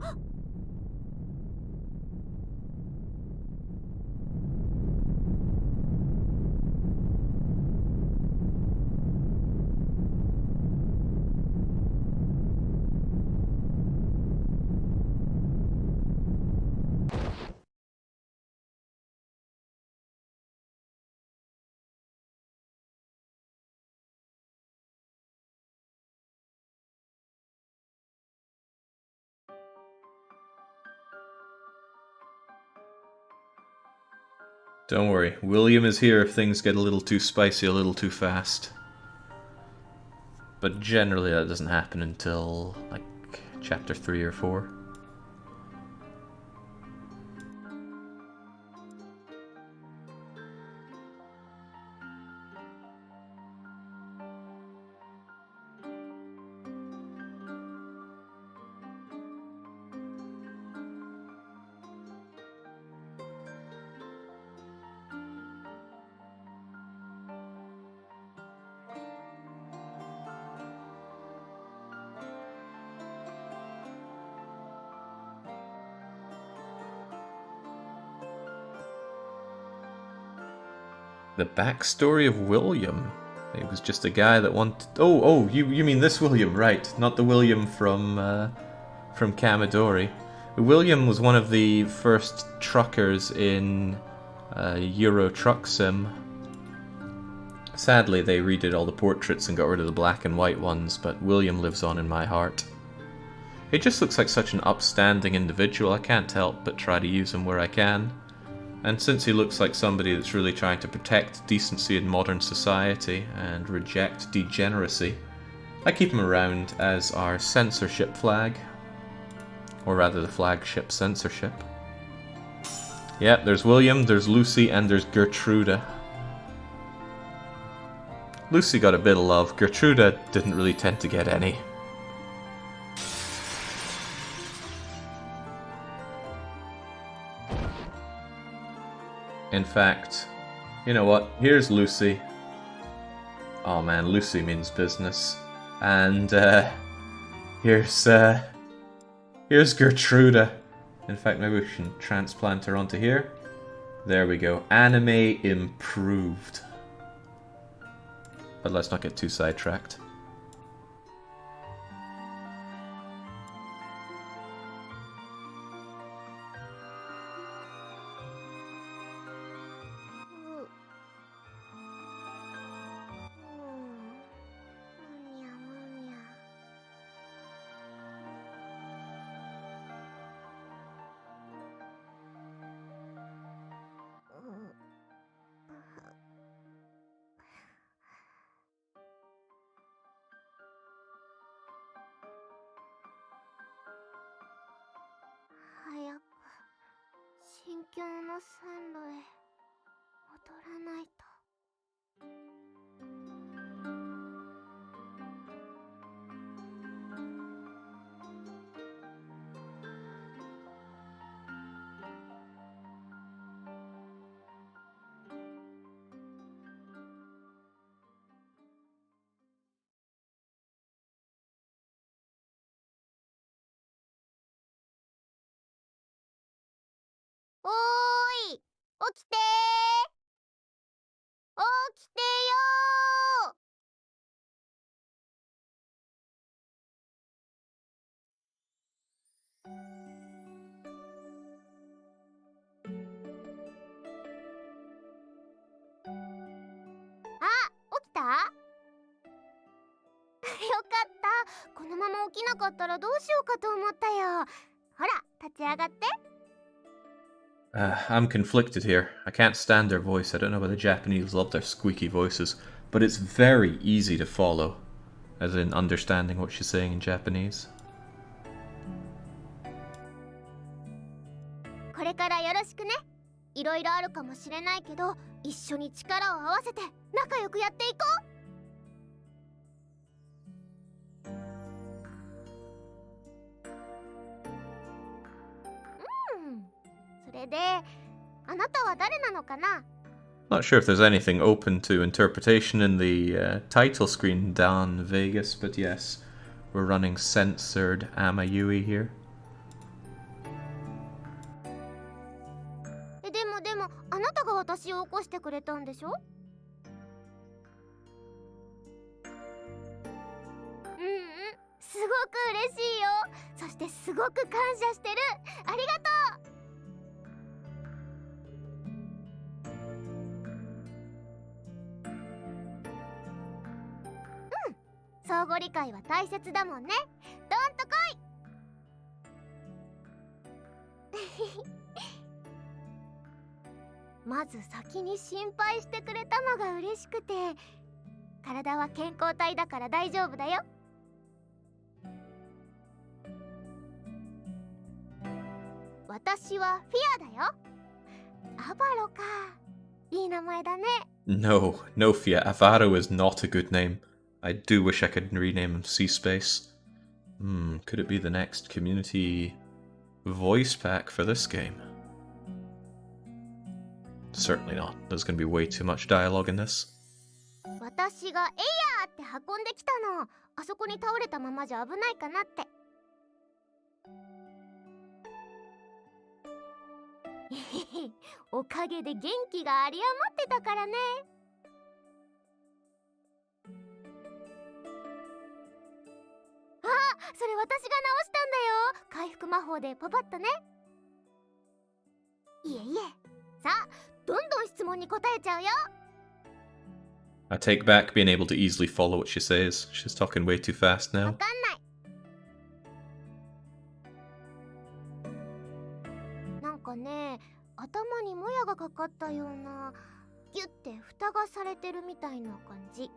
Don't worry, William is here if things get a little too spicy a little too fast. but generally that doesn't happen until like chapter 3 or 4. The backstory of William. It was just a guy that wanted. Oh, you mean this William, right? Not the William from Kamidori. William was one of the first truckers in Euro Truck Sim. Sadly, they redid all the portraits and got rid of the black and white ones, but William lives on in my heart. He just looks like such an upstanding individual. I can't help but try to use him where I can. And since he looks like somebody that's really trying to protect decency in modern society and reject degeneracy, I keep him around as our censorship flag. Or rather, the flagship censorship. Yeah, there's William, there's Lucy, and there's Gertruda. Lucy got a bit of love, Gertruda didn't really tend to get any. In fact, you know what? Here's Lucy. Oh man, Lucy means business. And here's Gertruda. In fact, maybe we should transplant her onto here. There we go. Anime improved. But let's not get too sidetracked.おーい、起きてー、起きてよー。あ、起きた？よかった。このまま起きなかったらどうしようかと思ったよ。ほら、立ち上がって。I'm conflicted here. I can't stand their voice. I don't know whether Japanese love their squeaky voices, but it's very easy to follow, as in understanding what she's saying in Japanese. これからよろしくね。いろいろあるかもしれないけど、一緒に力を合わせて仲良くやっていこう。それで、あなたは誰なのかな？ Not sure if there's anything open to interpretation in the title screen, Dan Vegas, but yes, we're running censored Amayui here. でも、あなたが私を起こしてくれたんでしょ？すごく嬉しいよ。そしてすごく感謝してる。ありがとう。相互理解は大切だもんね。どんとこい。まず先に心配してくれたのが嬉しくて、体は健康体だから大丈夫だよ。私はフィアだよ。アバロか。いい名前だね。No, no Fia. Avaro is not a good name. I do wish I could rename him Sea Space. Could it be the next community voice pack for this game? Certainly not. There's going to be way too much dialogue in this. 私がエイヤーって運んできたの。あそこに倒れたままじゃ危ないかなって。おかげで元気が有り余ってたからね。あ、それ私が直したんだよ。回復魔法でパパッとね。いえいえ。さあ、どんどん質問に答えちゃうよ。I take back being able to easily follow what she says. She's talking way too fast わ now. かんない。なんかね、頭にもやがかかったような、ギュッて蓋がされてるみたいな感じ。い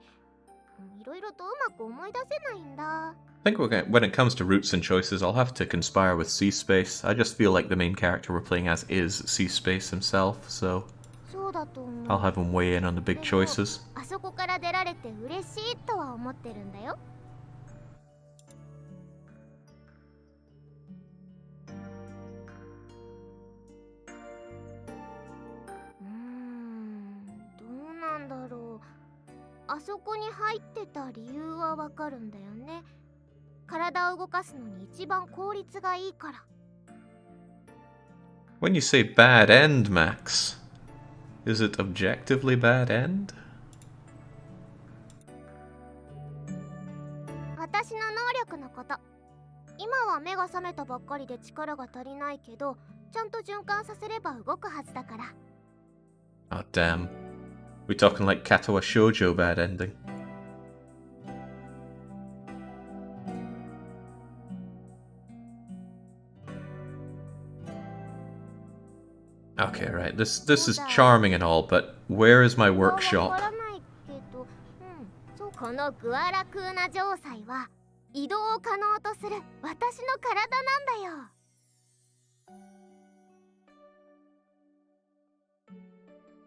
ろいろとうまく思い出せないんだ。I think when it comes to routes and choices, I'll have to conspire with Sea Space. I just feel like the main character we're playing as is Sea Space himself, so そうだと思う。 I'll have him weigh in on the big でも choices. あそこから出られて嬉しいとは思ってるんだよ。どうなんだろう。あそこに入ってた理由はわかるんだよね。体を動かすのに一番効率がいいから。 When you say bad end, Max, is it objectively bad end? 私の能力のこと。今は目が覚めたばっかりで力が足りないけど、ちゃんと循環させれば動くはずだから。 Oh, damn. We talking like Katawa Shoujo bad ending? Okay, right. This is charming and all, but where is my わか workshop? らないけど、そうこのグアラクーナ城塞は移動を可能とする私の体なんだ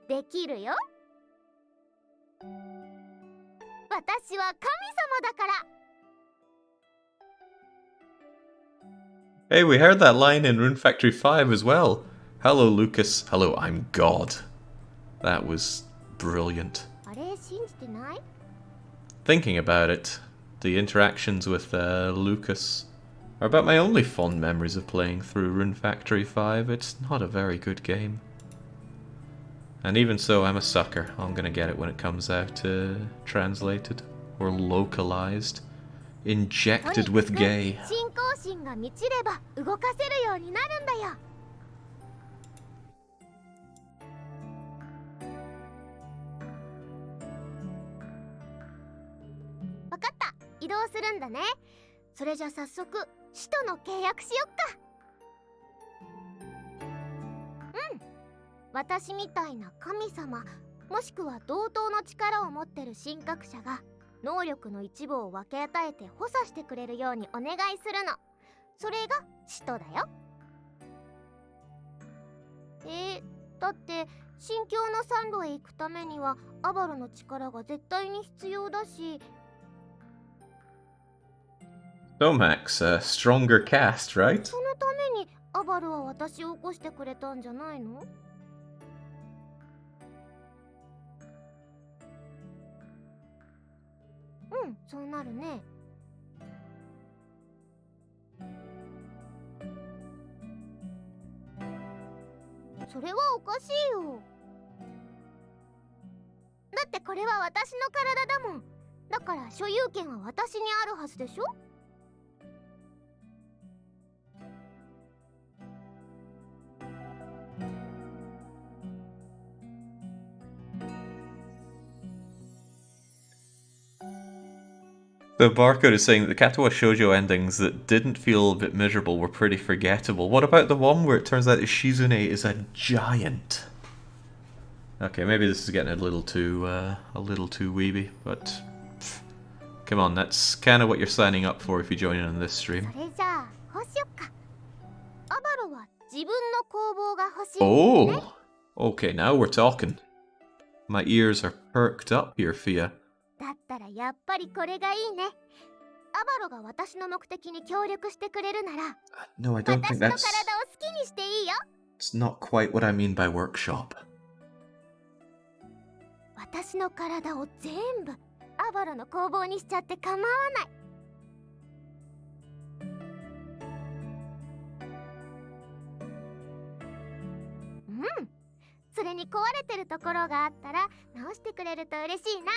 よ。できるよ。私は神様だから。 Hey, we heard that line in Rune Factory 5 as well. Hello, Lucas. Hello, I'm God. That was brilliant. あれ信じてない？ Thinking about it, the interactions with Lucas are about my only fond memories of playing through Rune Factory 5. It's not a very good game. And even so, I'm a sucker. I'm gonna get it when it comes out translated or localized. Injected with gay. 信仰心が満ちれば動かせるようになるんだよ。わかった。移動するんだね。それじゃ早速使徒の契約しよっか。私みたいな神様もしくは同等の力を持ってる神格者が能力の一部を分け与えて補佐してくれるようにお願いするの。それが使徒だよ。だって神境の山路へ行くためにはアバロの力が絶対に必要だし。 So Max, a stronger cast, right? そのためにアバロは私を起こしてくれたんじゃないの？そうなるね。それはおかしいよ。だってこれは私の体だもん。だから所有権は私にあるはずでしょ。The barcode is saying that the Katawa Shoujo endings that didn't feel a bit miserable were pretty forgettable. What about the one where it turns out Ishizune is a giant? Okay, maybe this is getting a little too weeby, but Come on, that's kind of what you're signing up for if you join in on this そ stream. れじゃあこうしよっか。アバロは自分の工房が欲しい。 Oh! Okay, now we're talking. My ears are perked up here, Fia. だったらやっぱりこれがいいね。アバロが私の目的に協力してくれるなら、 No, I don't 私 think の体を that's... 好きにしていいよ。 It's not quite what I mean by workshop. 私の体を全部アバロの工房にしちゃって構わない。うん。それに壊れてるところがあったら直してくれると嬉しいな。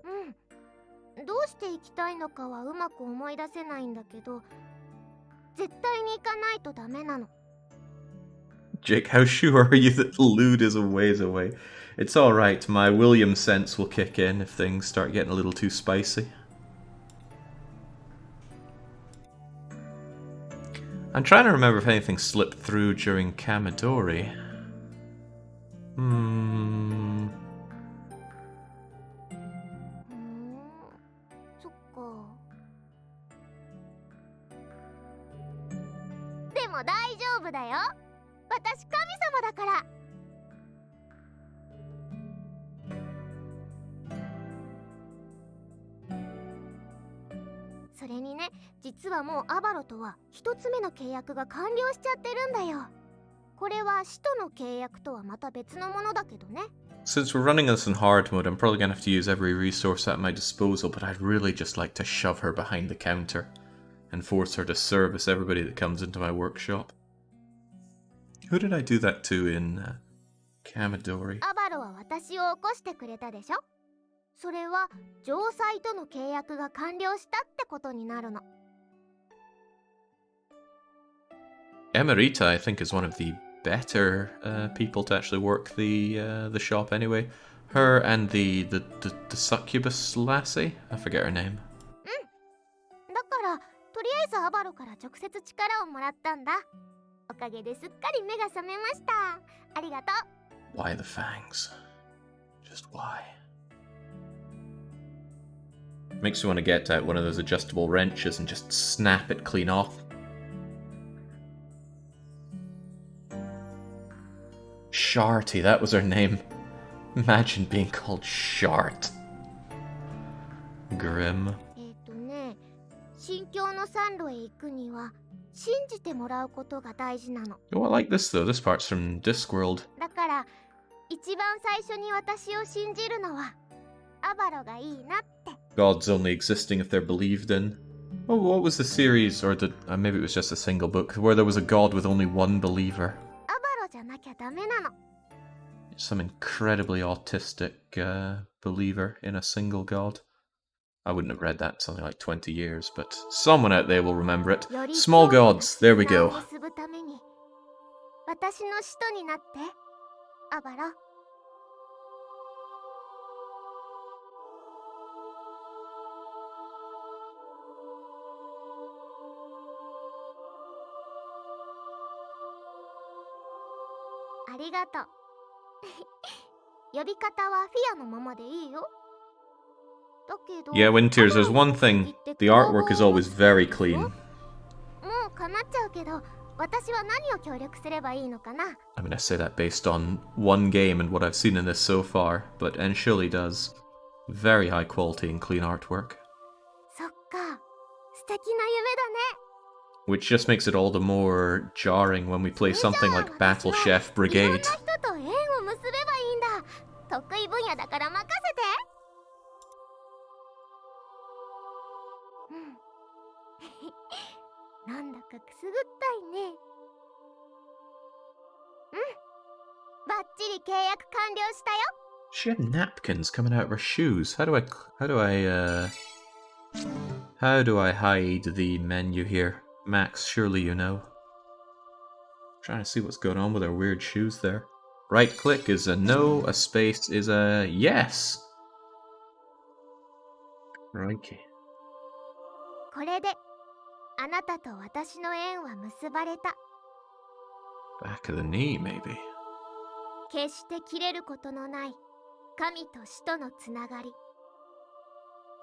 うん。どうして行きたいのかはうまく思い出せないんだけど、絶対に行かないとダメなの。 Jake, how sure are you that the lewd is a ways away? It's alright, my William sense will kick in if things start getting a little too spicy. I'm trying to remember if anything slipped through during Kamidori. そっか。でも大丈夫だよ。私神様だから。それにね、実はもうアバロとは一つ目の契約が完了しちゃってるんだよ。これは使徒の契約とはまた別のものだけどね。 Since we're running this in hard mode, I'm probably gonna have to use every resource at my disposal, but I'd really just like to shove her behind the counter and force her to service everybody that comes into my workshop. Who did I do that to in Kamidori? アバロは私を起こしてくれたでしょ。それは城塞との契約が完了したってことになるの。 Emerita, I think, is one of the better people to actually work the shop anyway. Her and the succubus lassie? I forget her name. だからとりあえずアバロから直接力をもらったんだ。おかげですっかり目が覚めました。ありがとう。 Why the fangs? Just why? Makes me want to get out one of those adjustable wrenches and just snap it clean off. Sharty, that was her name. Imagine being called Shart. Grim. ね、新境の山路へ行くには信じてもらうことが大事なの。 Oh, I like this though. This part's from Discworld. だから一番最初に私を信じるのはアバロがいいなって。 Gods only existing if they're believed in. Oh, what was the series, or maybe it was just a single book, where there was a god with only one believer? アバロじゃなきゃダメなの。 Some incredibly autistic believer in a single god. I wouldn't have read that in something like 20 years, but someone out there will remember it. Small gods, there we go. 結ぶために私の使徒になって、アバロ。 ありがとう。呼び方はフィアのままでいいよ。だけど、 Yeah, Winters, there's one thing. The artwork is always very clean. もうかなっちゃうけど、私は何を協力すればいいのかな。 I mean, I say that based on one game and what I've seen in this so far, but Enshuli does very high quality and clean artwork. そっか、素敵な夢だね。 Which just makes it all the more jarring when we play something like Battle Chef いろん Brigade. な人と縁を結べばいいんだ。得意分野だから任せて。うん。なんだかくすぐったいね。うん。バッチリ契約完了したよ。 She had napkins coming out of her shoes. How do I hide the menu here? Max, surely you know. Trying to see what's going on with her weird shoes there. Right click is a no, a space is a yes. Crikey. これであなたと私の縁は結ばれた。 Back of the knee, maybe. 決して切れることのない神と死とのつながり。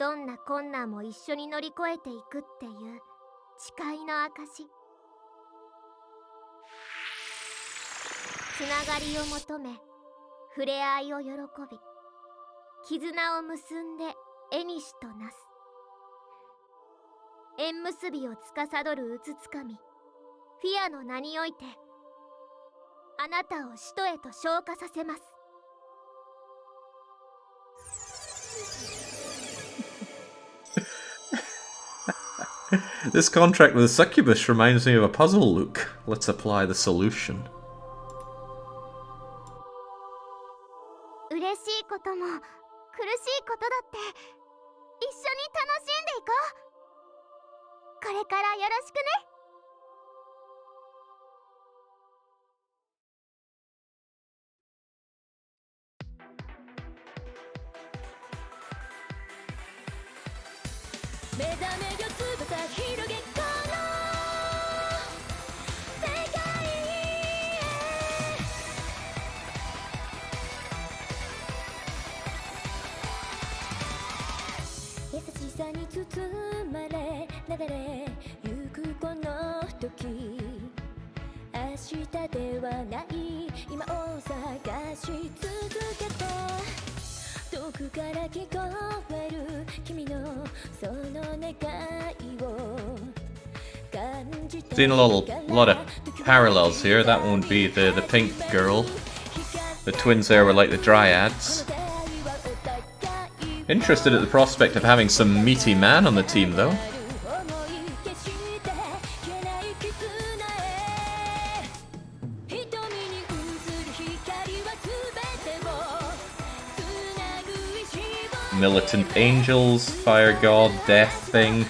どんな困難も一緒に乗り越えていくっていう誓いの証。つながりを求め、触れ合いを喜び、絆を結んで縁となす。縁結びを司るうつつかみ、フィアの名において、あなたを使徒へと昇華させます。This contract with Succubus reminds me of a puzzle, Luke. Let's apply the solution. 嬉しいことも苦しいことだって一緒に楽しんでいこう。これからよろしくね。目覚めよ翼広げこの世界へ。優しさに包まれ流れゆくこの時、明日ではない今を探し続けて、遠くから聞こえる君のその願いを感じて。 Seeing a lot of parallels here. That won't be the pink girl. The twins there were like the dryads. Interested at the prospect of having some meaty man on the team, though. Militant angels, fire god, death thing.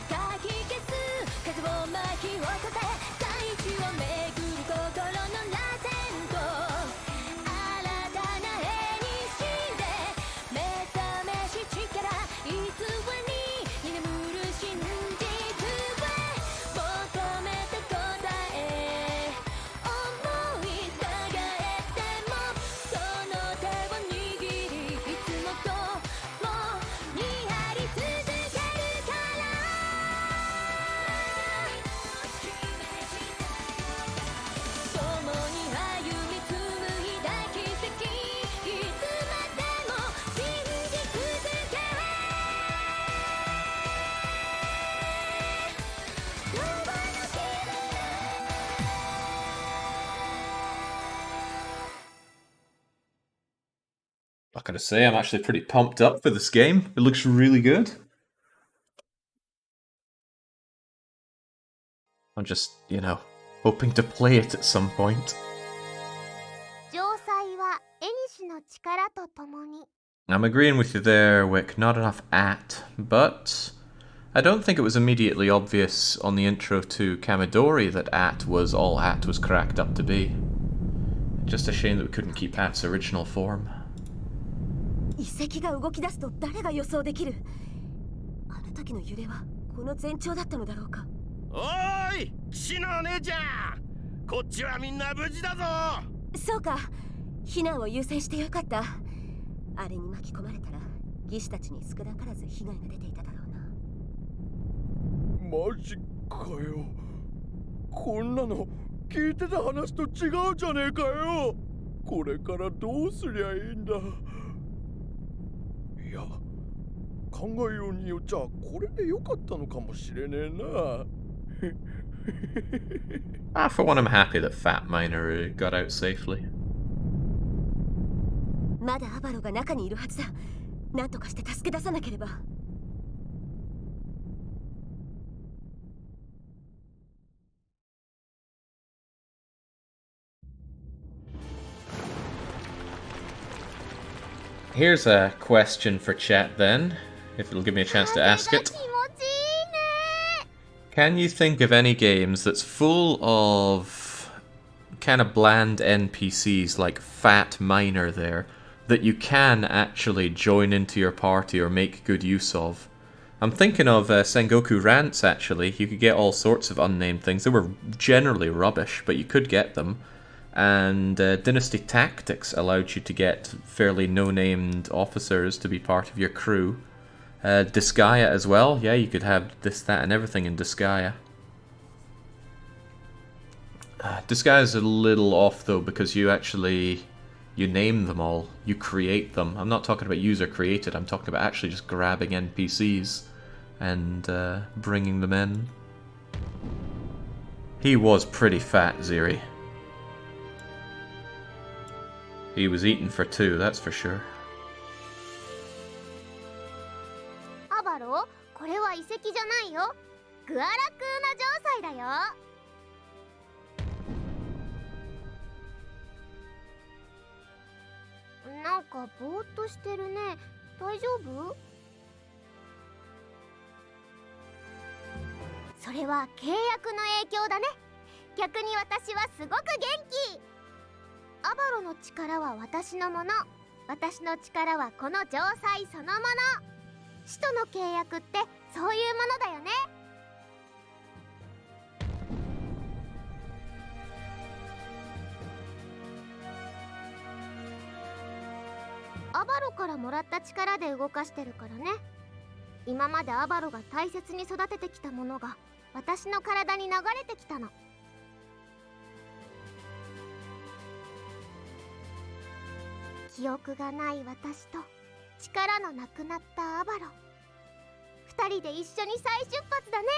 I gotta say, I'm actually pretty pumped up for this game. It looks really good. I'm just, you know, hoping to play it at some point. I'm agreeing with you there, Wick. Not enough at, but I don't think it was immediately obvious on the intro to Kamidori that at was all at was cracked up to be. Just a shame that we couldn't keep at's original form. 遺跡が動き出すと誰が予想できる。あの時の揺れはこの前兆だったのだろうか。おーい、騎士のお姉ちゃん、こっちはみんな無事だぞ。そうか、避難を優先してよかった。あれに巻き込まれたら義士たちに少なからず被害が出ていただろうな。マジかよ。こんなの聞いてた話と違うじゃねえかよ。これからどうすりゃいいんだ。いや、考えようによっちゃこれでよかったのかもしれねえな。For one, I'm happy that Fat Miner got out safely. まだアバロが中にいるはずだ。なんとかして助け出さなければ。Here's a question for chat then, if it'll give me a chance to ask it. Can you think of any games that's full of kind of bland NPCs like Fat Miner there that you can actually join into your party or make good use of I'm thinking of Sengoku Rants, actually. You could get all sorts of unnamed things. They were generally rubbish, but you could get them. And Dynasty Tactics allowed you to get fairly no-named officers to be part of your crew. Disgaea as well. Yeah, you could have this, that, and everything in Disgaea. Disgaea is a little off, though, because you name them all. You create them. I'm not talking about user-created. I'm talking about actually just grabbing NPCs and bringing them in. He was pretty fat, Ziri. He was eating for two, that's for sure. アバロ、これは遺跡じゃないよ。グアラクーナ城塞だよ。なんかぼーっとしてるね。大丈夫？それは契約の影響だね。逆に私はすごく元気。アバロの力は私のもの。私の力はこの城塞そのもの。使徒の契約ってそういうものだよね。アバロからもらった力で動かしてるからね。今までアバロが大切に育ててきたものが私の体に流れてきたの。記憶がない私と力のなくなったアバロ、二人で一緒に再出発だね。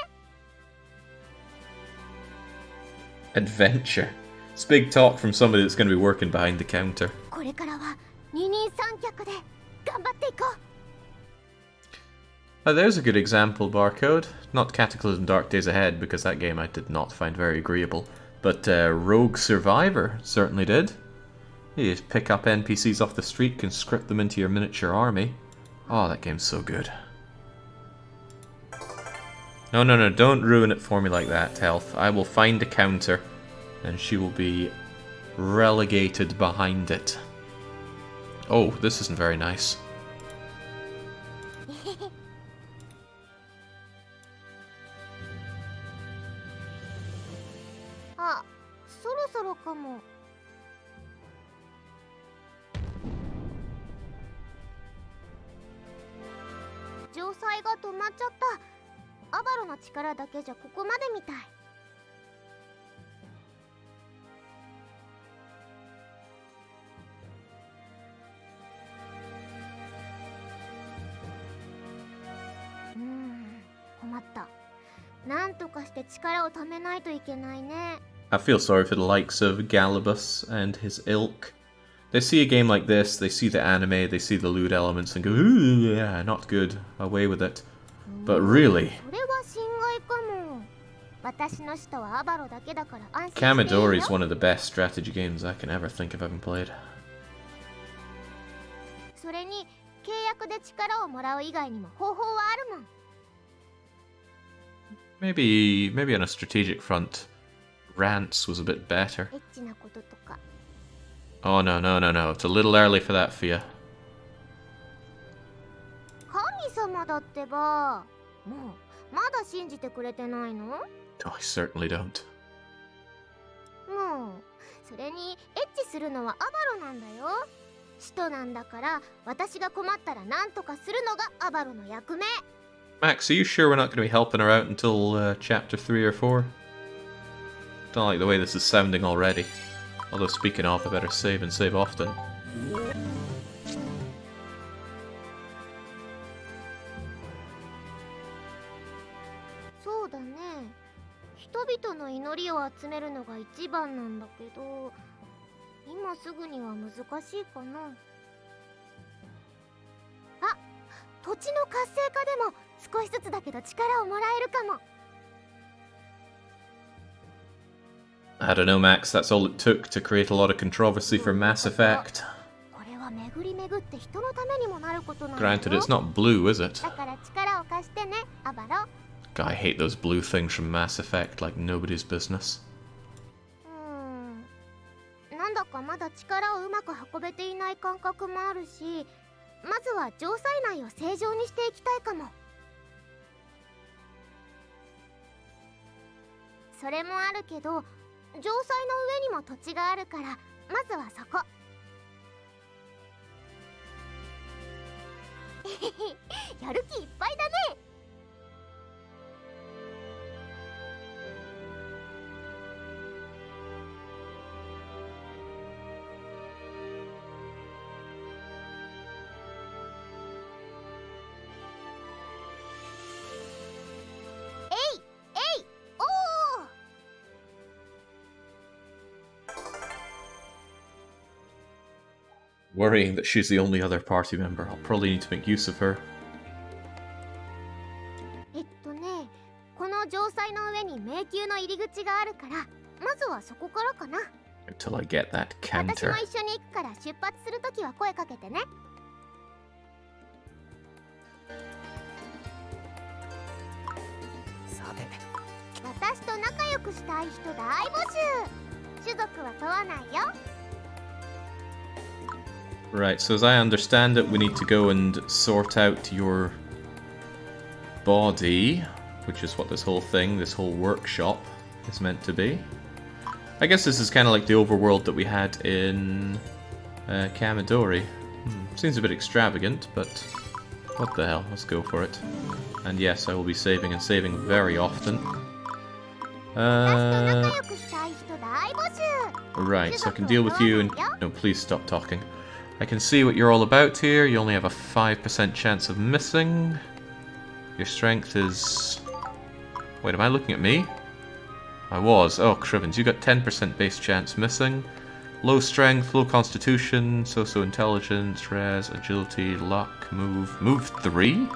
Adventure. It's big talk from somebody that's going to be working behind the counter. これからは二人三脚で頑張っていこう。 There's a good example, Barcode. Not Cataclysm Dark Days Ahead, because that game I did not find very agreeable. But Rogue Survivor certainly did. You just pick up NPCs off the street, conscript them into your miniature army. Oh, that game's so good. No, no, no, don't ruin it for me like that, Health. I will find a counter, and she will be relegated behind it. Oh, this isn't very nice. あ、そろそろかも。城塞が止まっちゃった。アバロの力だけじゃここまでみたい。困った。なんとかして力を貯めないといけないね。I feel sorry for the likes of Galibus and his ilk. They see a game like this, they see the anime, they see the lewd elements and go, ooh, yeah, not good, away with it. But really, それは心外かも。私の使徒はアバロだけだから安心していいよ。 Kamidori is one of the best strategy games I can ever think of having played. それに契約で力をもらう以外にも方法はあるもん。 Maybe on a strategic front, Rants was a bit better. エッチなこととか。 Oh no, no, no, no, it's a little early for that, Fia. 神様だってば。もうまだ信じてくれてないの？ Oh, I certainly don't. もうそれにエッチするのはアバロなんだよ。使徒なんだから私が困ったら何とかするのがアバロの役目。 Max, are you sure we're not going to be helping her out until chapter 3 or 4? Don't like the way this is sounding already. Although speaking of, I better save and save often. そうだね。人々の祈りを集めるのが一番なんだけど、今すぐには難しいかな。あ、土地の活性化でも少しずつだけど力をもらえるかも。 I don't know, Max, that's all it took to create a lot of controversy for Mass Effect. これは巡り巡って人のためにもなることなんだよ。 Granted, it's not blue, is it? だから力を貸してね、アバロ。 God, I hate those blue things from Mass Effect like nobody's business. なんだかまだ力をうまく運べていない感覚もあるし、まずは城塞内を正常にしていきたいかも。それもあるけど、城塞の上にも土地があるから、まずはそこ。やる気いっぱいだね。Worrying that she's the only other party member. I'll probably need to make use of her. この城塞の上に迷宮の入り口があるから、まずはそこからかな。Until I get that 私 counter. も一緒に行くから出発するときは声かけてね。さて、私と仲良くしたい人大募集。種族は問わないよ。Right, so as I understand it, we need to go and sort out your body, which is what this whole thing, this whole workshop is meant to be. I guess this is kind of like the overworld that we had in Kamidori. Seems a bit extravagant, but what the hell, let's go for it. And yes, I will be saving and saving very often. Right, so I can deal with you and... No, please stop talking. I can see what you're all about here. You only have a 5% chance of missing. Your strength is... Wait, am I looking at me? I was. Oh, Crivens, you got 10% base chance missing. Low strength, low constitution, so-so intelligence, res, agility, luck, move. Move 3?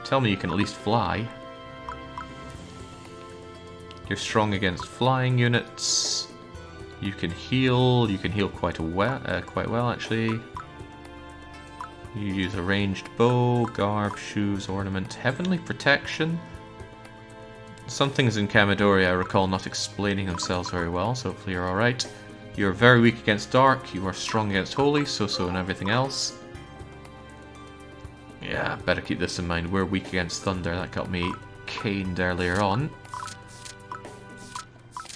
Tell me you can at least fly. You're strong against flying units. You can heal. You can heal quite well actually. You use a ranged bow, garb, shoes, ornament, heavenly protection. Some things in Kamidori I recall not explaining themselves very well, so hopefully you're alright. You're very weak against dark, you are strong against holy, so-so and everything else. Yeah, better keep this in mind. We're weak against thunder, that got me caned earlier on.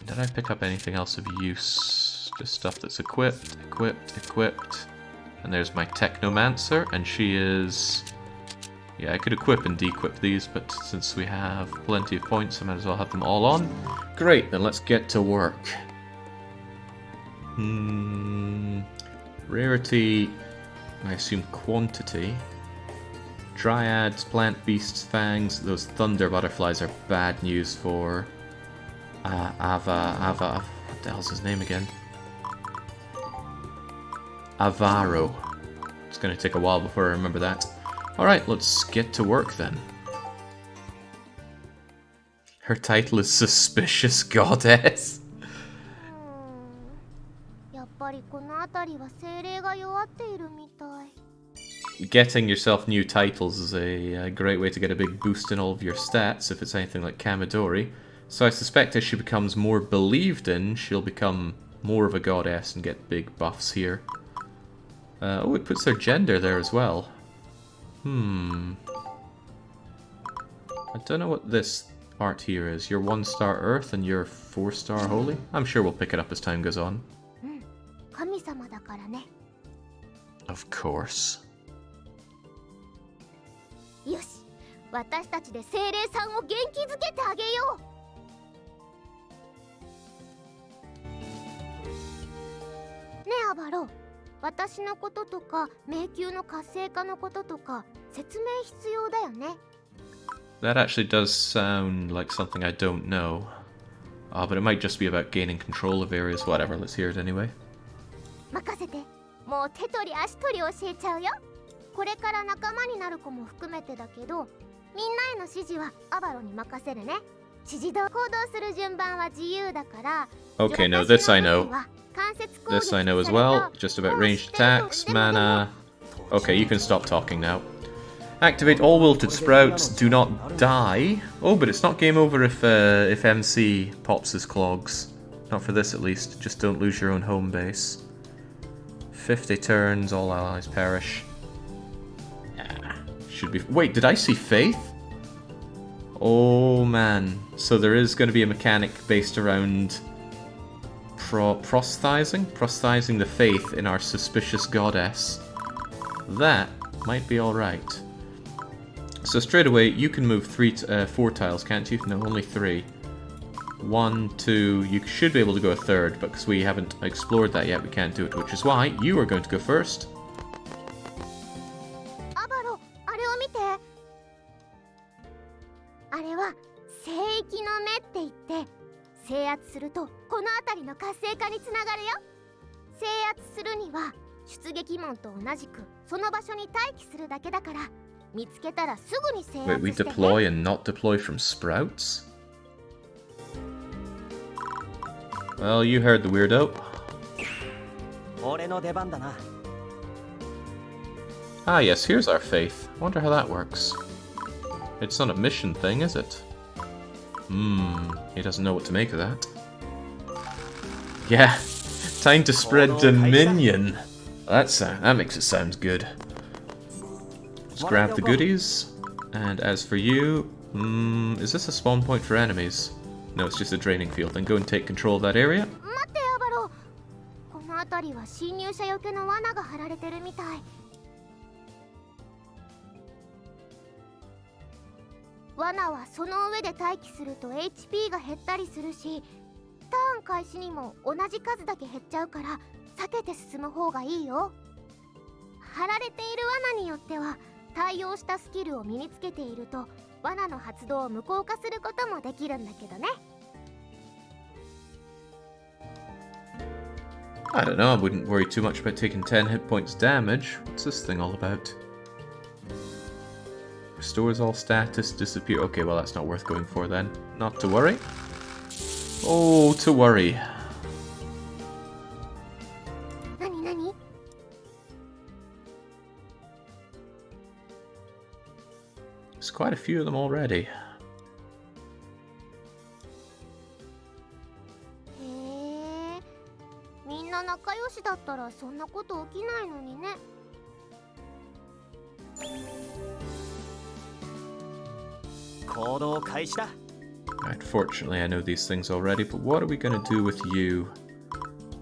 Did I pick up anything else of use? Just stuff that's equipped, equipped. And there's my Technomancer, and she is... Yeah, I could equip and de-equip these, but since we have plenty of points, I might as well have them all on. Great, then let's get to work. Rarity, I assume quantity. Dryads, plant beasts, fangs, those thunder butterflies are bad news for... Ava, what the hell's his name again? Avaro. It's going to take a while before I remember that. Alright, let's get to work then. Her title is Suspicious Goddess. Getting yourself new titles is a great way to get a big boost in all of your stats if it's anything like Kamidori. So I suspect as she becomes more believed in, she'll become more of a goddess and get big buffs here. Oh, it puts their gender there as well. I don't know what this part here is. You're 1-star Earth and you're 4-star Holy? I'm sure we'll pick it up as time goes on. Of course. よし、私たちで精霊さんを元気づけてあげよう。ねえアバロ、私のこととか迷宮の活性化のこととか説明必要だよね。That actually does sound like something I don't know. But it might just be about gaining control of areas. Whatever, let's hear it anyway. 任せて、もう手取り足取り教えちゃうよ。これから仲間になる子も含めてだけど、みんなへの指示はアバロに任せるね。指示通り行動する順番は自由だから。Okay, no, this I know. This I know as well. Just about ranged attacks, mana. Okay, you can stop talking now. Activate all wilted sprouts. Do not die. Oh, but it's not game over if MC pops his clogs. Not for this at least. Just don't lose your own home base. 50 turns, all allies perish. Should be. Wait, did I see Faith? Oh man. So there is going to be a mechanic based around prosthizing the faith in our suspicious goddess. That might be alright. So straight away, you can move 4 tiles, can't you? No, only 3. 1, 2, you should be able to go a third, but because we haven't explored that yet, we can't do it, which is why you are going to go first. アバロ、あれを見て。あれは聖域の目って言って、制圧するとこの辺りの活性化につながるよ。制圧するには出撃門と同じくその場所に待機するだけだから、見つけたらすぐに制圧してね。 Wait, we deploy and not deploy from sprouts? Well, you heard the weirdo. 俺の出番だな。 Ah yes, here's our faith. Wonder how that works. It's not a mission thing, is it? He doesn't know what to make of that. Yeah, time to spread dominion. That makes it sound good. Let's grab the goodies. And as for you, is this a spawn point for enemies? No, it's just a draining field. Then go and take control of that area. 待ってアバロ。この辺りは侵入者よけの罠が張られてるみたい。罠はその上で待機すると HP が減ったりするし、ターン開始にも同じ数だけ減っちゃうから避けて進む方がいいよ。張られている罠によっては対応したスキルを身につけていると罠の発動を無効化することもできるんだけどね。I don't know, I wouldn't worry too much about taking 10 hit points damage. What's this thing all about? Restores all status, disappear. Okay, well that's not worth going for then. Not to worry. Oh, to worry. 何何There's quite a few of them already. へえ、みんな仲良しだったらそんなこと起きないのにね。行動開始だ。 Unfortunately, I know these things already, but what are we going to do with you?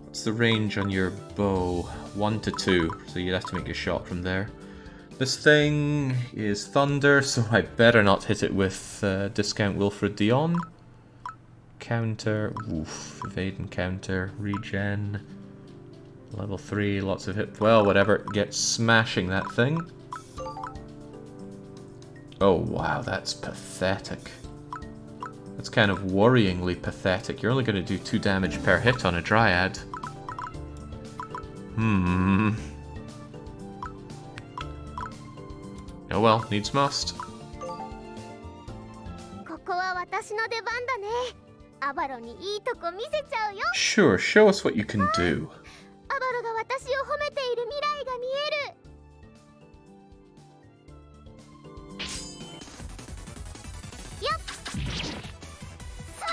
What's the range on your bow? 1 to 2, so you'd have to make a shot from there. This thing is thunder, so I better not hit it with discount Wilfred Dion. Counter, oof, evade and counter, regen, level 3, lots of hit, well, whatever, get smashing that thing. Oh wow, that's pathetic. That's kind of worryingly pathetic. You're only going to do 2 damage per hit on a Dryad. Oh well, needs must. ここは私の出番だね。アバロにいいとこ見せちゃうよ。 Sure, show us what you can do. アバロが私を褒めている未来が見える。よっ。そ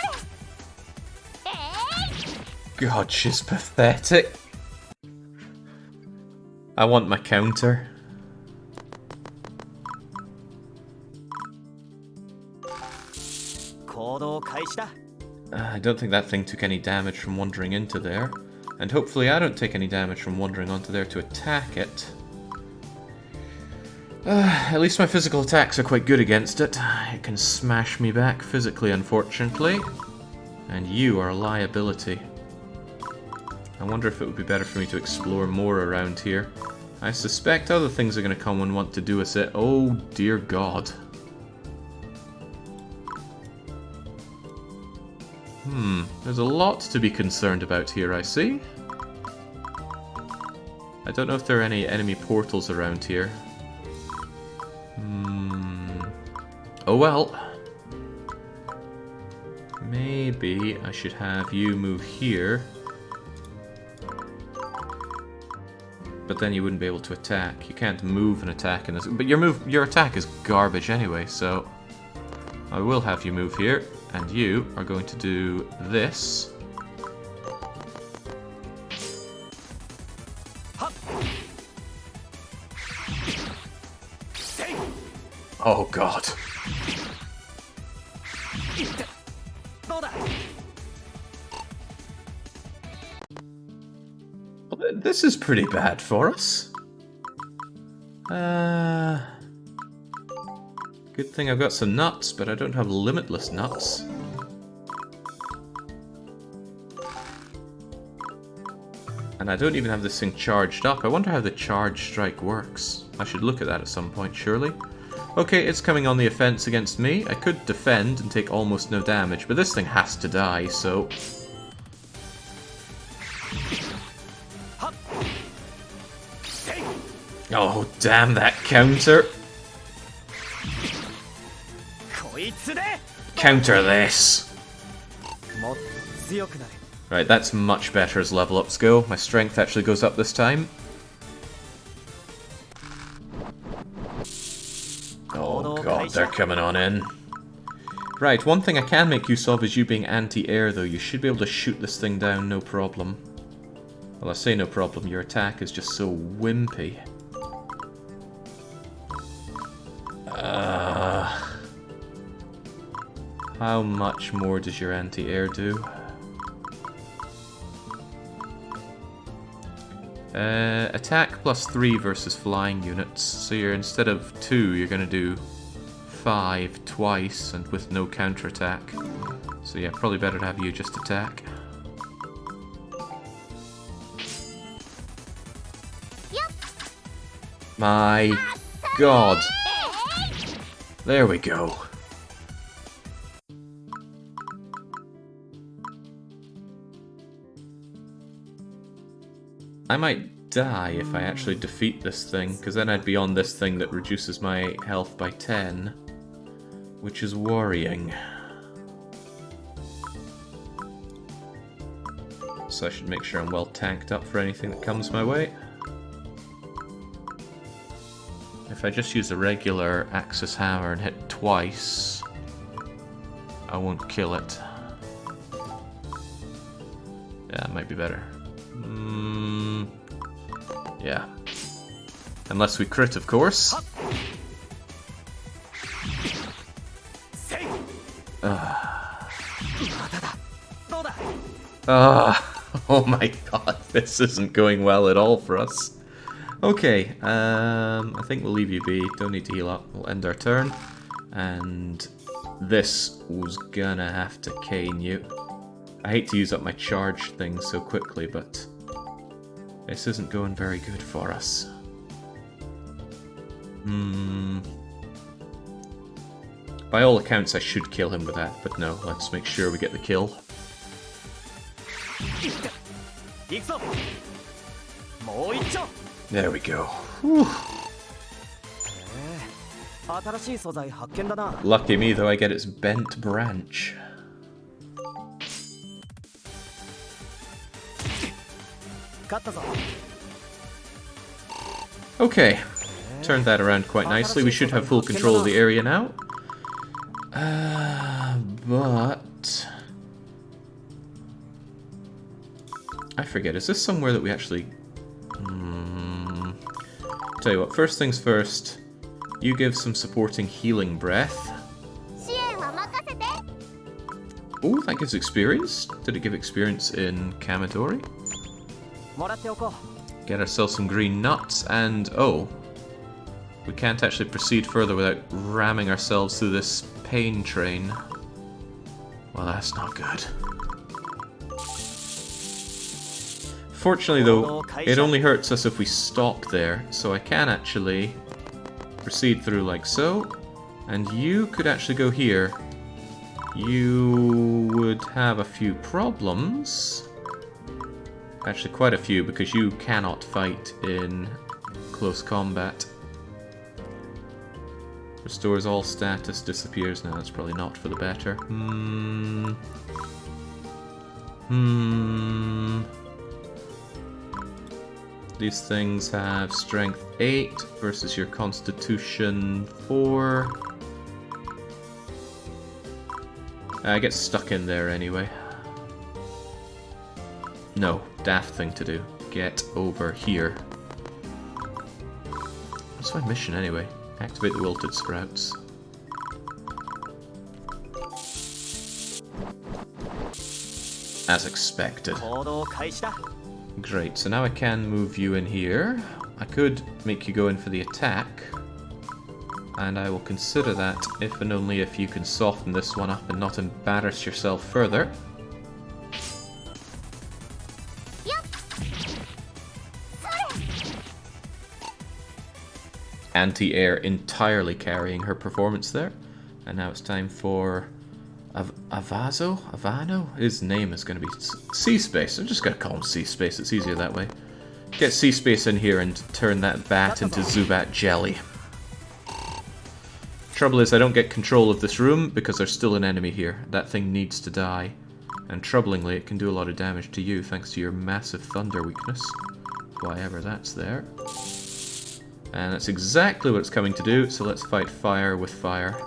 れ。God, she's pathetic. I want my counter. I don't think that thing took any damage from wandering into there. And hopefully I don't take any damage from wandering onto there to attack it. At least my physical attacks are quite good against it. It can smash me back physically, unfortunately. And you are a liability. I wonder if it would be better for me to explore more around here. I suspect other things are going to come and want to do us it. Oh dear God. There's a lot to be concerned about here, I see. I don't know if there are any enemy portals around here. Oh well. Maybe I should have you move here. But then you wouldn't be able to attack. You can't move and attack in this. But your attack is garbage anyway, so I will have you move here, and you are going to do this. Oh God. This is pretty bad for us. Good thing I've got some nuts, but I don't have limitless nuts. And I don't even have this thing charged up. I wonder how the charge strike works. I should look at that at some point, surely. Okay, it's coming on the offense against me. I could defend and take almost no damage, but this thing has to die, so... Oh, damn that counter! Counter this! Right, that's much better as level ups go. My strength actually goes up this time. Oh god, they're coming on in. Right, one thing I can make use of is you being anti-air though. You should be able to shoot this thing down, no problem. Well, I say no problem, your attack is just so wimpy. How much more does your anti-air do? Attack plus 3 versus flying units. So you're, instead of 2, you're going to do 5 twice and with no counterattack. So yeah, probably better to have you just attack. My god. There we go. I might die if I actually defeat this thing, because then I'd be on this thing that reduces my health by 10, which is worrying. So I should make sure I'm well tanked up for anything that comes my way. If I just use a regular Axis hammer and hit twice, I won't kill it. Yeah, it might be better. Yeah. Unless we crit, of course. Oh my god, this isn't going well at all for us. Okay, I think we'll leave you be. Don't need to heal up. We'll end our turn. And this was gonna have to cane you. I hate to use up my charge thing so quickly, but this isn't going very good for us. By all accounts, I should kill him with that, but no, let's make sure we get the kill. There we go. Whew. Lucky me, though, I get its bent branch. Okay, turned that around quite nicely. We should have full control of the area now. But... I forget, is this somewhere that we actually... Tell you what, first things first, you give some supporting healing breath. Oh, that gives experience. Did it give experience in Kamatori? Get ourselves some green nuts, and oh, we can't actually proceed further without ramming ourselves through this pain train. Well, that's not good. Fortunately though, it only hurts us if we stop there, so I can actually proceed through like so, and you could actually go here. You would have a few problems. Actually, quite a few, because you cannot fight in close combat. Restores all status, disappears. No, that's probably not for the better. These things have strength 8 versus your constitution 4. I get stuck in there anyway. No, daft thing to do. Get over here. What's my mission anyway? Activate the wilted sprouts. As expected. Great, so now I can move you in here. I could make you go in for the attack. And I will consider that if and only if you can soften this one up and not embarrass yourself further. Anti-air entirely carrying her performance there. And now it's time for Avano? His name is going to be C-Space. I'm just going to call him C-Space. It's easier that way. Get C-Space in here and turn that bat into Zubat jelly. Trouble is, I don't get control of this room because there's still an enemy here. That thing needs to die. And troublingly, it can do a lot of damage to you thanks to your massive thunder weakness. Why ever that's there. And that's exactly what it's coming to do, so let's fight fire with fire.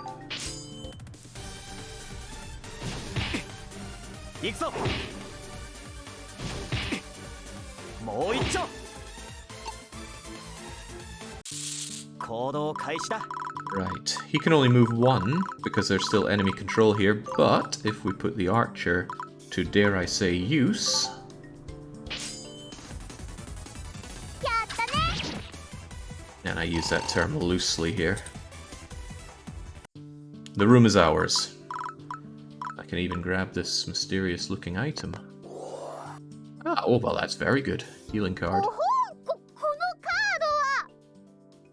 Right, he can only move one because there's still enemy control here, but if we put the archer to, dare I say, use... And I use that term loosely here. The room is ours. I can even grab this mysterious looking item. Ah, oh well, that's very good. Healing card.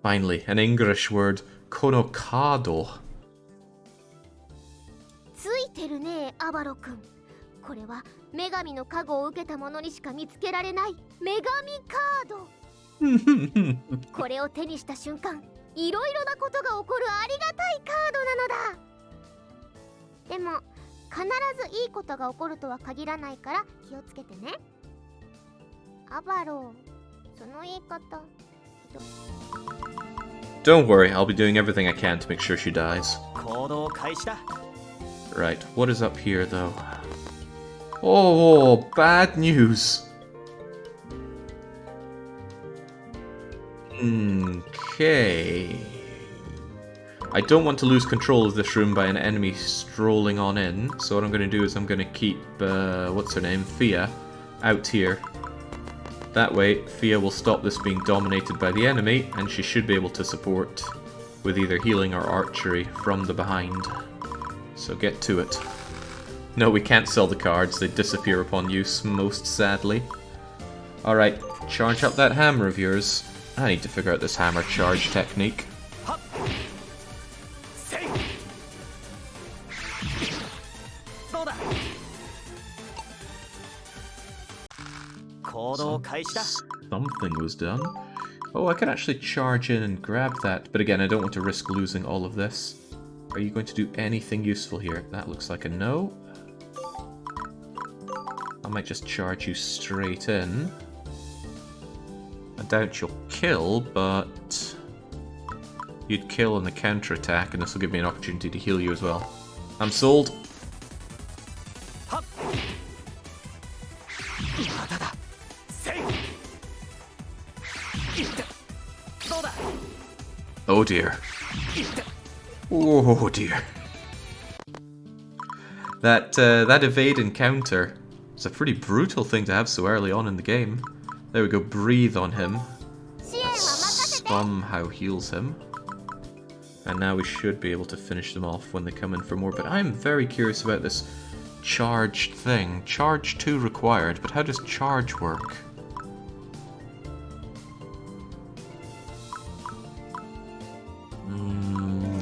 Finally, an English word. Konokado. ついてるね、アバロ君。これは女神の加護を受けた者にしか見つけられない女神カード。これを手にした瞬間、いろいろなことが起こるありがたいカードなのだ。でも、必ずいいことが起こるとは限らないから気をつけてね。アバロー、その言い方。Don't worry, I'll be doing everything I can to make sure she dies. Right, what is up here though? Oh, bad news. Okay. I don't want to lose control of this room by an enemy strolling on in, so what I'm going to do is I'm going to keep, what's her name, Fia, out here. That way, Fia will stop this being dominated by the enemy, and she should be able to support with either healing or archery from the behind. So get to it. No, we can't sell the cards, they disappear upon use, most sadly. Alright, charge up that hammer of yours. I need to figure out this hammer charge technique. Something was done. Oh, I could actually charge in and grab that, but again, I don't want to risk losing all of this. Are you going to do anything useful here? That looks like a no. I might just charge you straight in. I doubt you'll kill, but you'd kill on the counter-attack, and this will give me an opportunity to heal you as well. I'm sold. Oh dear. Oh dear. That evade encounter is a pretty brutal thing to have so early on in the game. There we go, breathe on him. That somehow heals him. And now we should be able to finish them off when they come in for more. But I'm very curious about this charged thing. Charge 2 required, but how does charge work?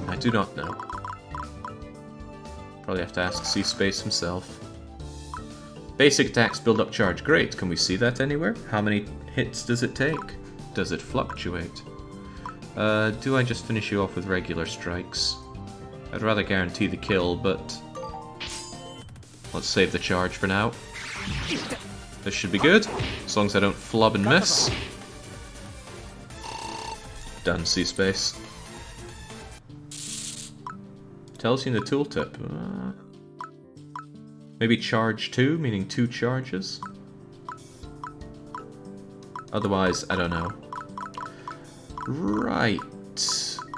I do not know. Probably have to ask C-Space himself. Basic attacks build up charge. Great. Can we see that anywhere? How many hits does it take? Does it fluctuate? Do I just finish you off with regular strikes? I'd rather guarantee the kill, but let's save the charge for now. This should be good, as long as I don't flub and miss. Done, C-Space. Tells you in the tooltip. Maybe charge 2, meaning 2 charges? Otherwise, I don't know. Right.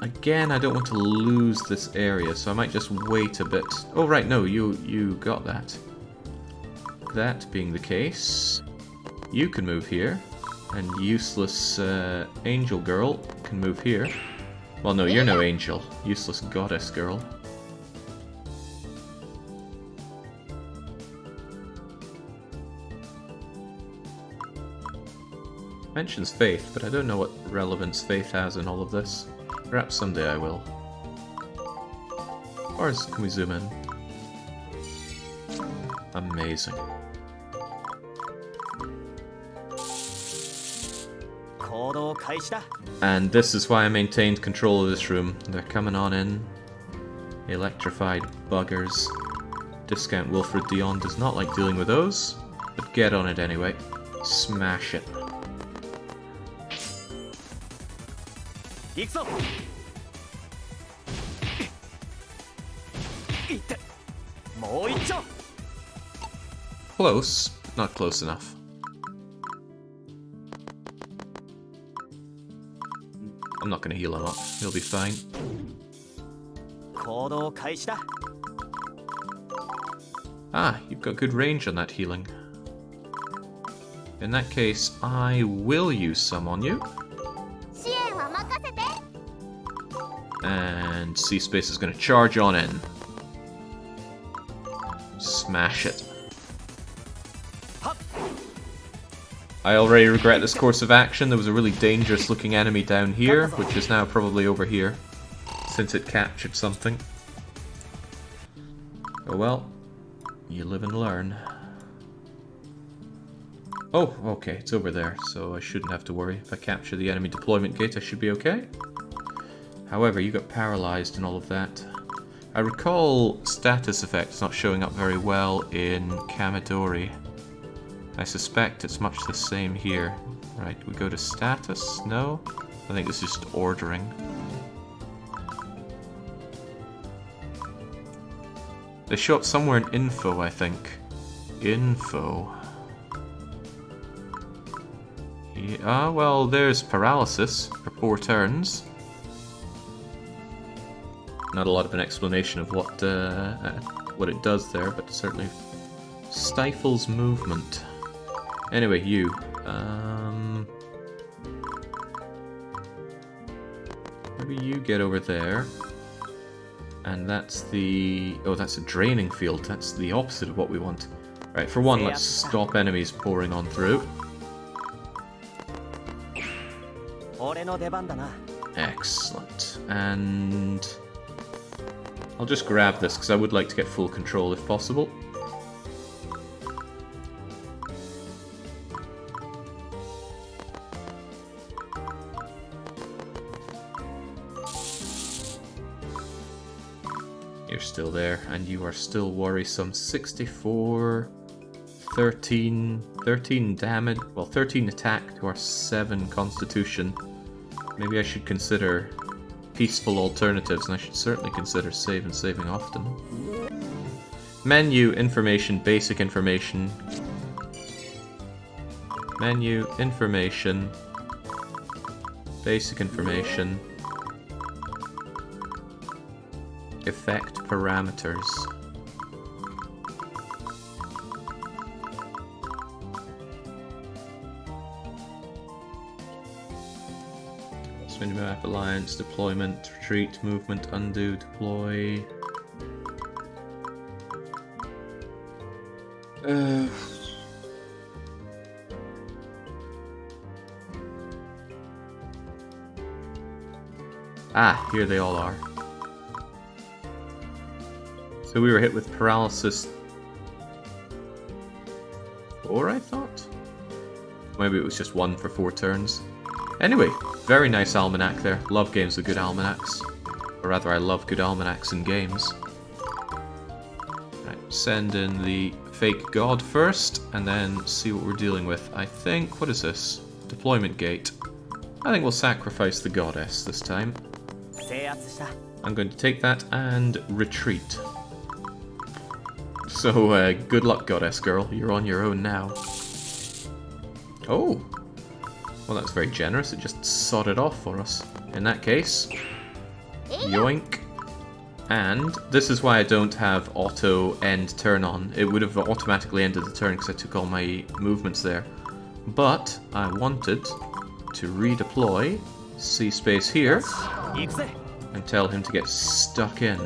Again, I don't want to lose this area, so I might just wait a bit. Oh, right, no, you got that. That being the case, You can move here. And useless angel girl can move here. Well, no, you're no angel. Useless goddess girl. Mentions faith, but I don't know what relevance faith has in all of this. Perhaps someday I will. Or can we zoom in? Amazing. And this is why I maintained control of this room. They're coming on in. Electrified buggers. Discount Wilfred Dion does not like dealing with those, but get on it anyway. Smash it. Close, but not close enough. I'm not going to heal him up. He'll be fine. Ah, you've got good range on that healing. In that case, I will use some on you. And C-Space is going to charge on in. Smash it. I already regret this course of action. There was a really dangerous looking enemy down here, which is now probably over here, since it captured something. Oh well, you live and learn. Oh, okay, it's over there, so I shouldn't have to worry. If I capture the enemy deployment gate, I should be okay. However, you got paralyzed and all of that. I recall status effects not showing up very well in Kamidori. I suspect it's much the same here. Right, we go to status? No? I think this is just ordering. They show up somewhere in info, I think. Info. Yeah, well, there's paralysis for 4 turns. Not a lot of an explanation of what it does there, but certainly stifles movement. Anyway, you. Maybe you get over there. And that's the... Oh, that's a draining field. That's the opposite of what we want. Right, for one, let's stop enemies pouring on through. Excellent. And... I'll just grab this, because I would like to get full control if possible. You're still there, and you are still worrisome. 64, 13 damage, well 13 attack to our 7 constitution. Maybe I should consider peaceful alternatives, and I should certainly consider save and saving often. Menu, information, basic information. Menu, information, basic information. Effect parameters. Swing map, alliance, deployment, retreat, movement, undo, deploy. Ah, here they all are. So we were hit with paralysis 4, I thought? Maybe it was just 1 for 4 turns. Anyway, very nice almanac there. Love games with good almanacs. Or rather, I love good almanacs in games. Right, send in the fake god first, and then see what we're dealing with. I think, what is this? Deployment gate. I think we'll sacrifice the goddess this time. I'm going to take that and retreat. So, good luck, goddess girl. You're on your own now. Oh! Well, that's very generous. It just sodded off for us. In that case, yoink. And this is why I don't have auto end turn on. It would have automatically ended the turn because I took all my movements there. but I wanted to redeploy C space here 行くぜ。 and tell him to get stuck in.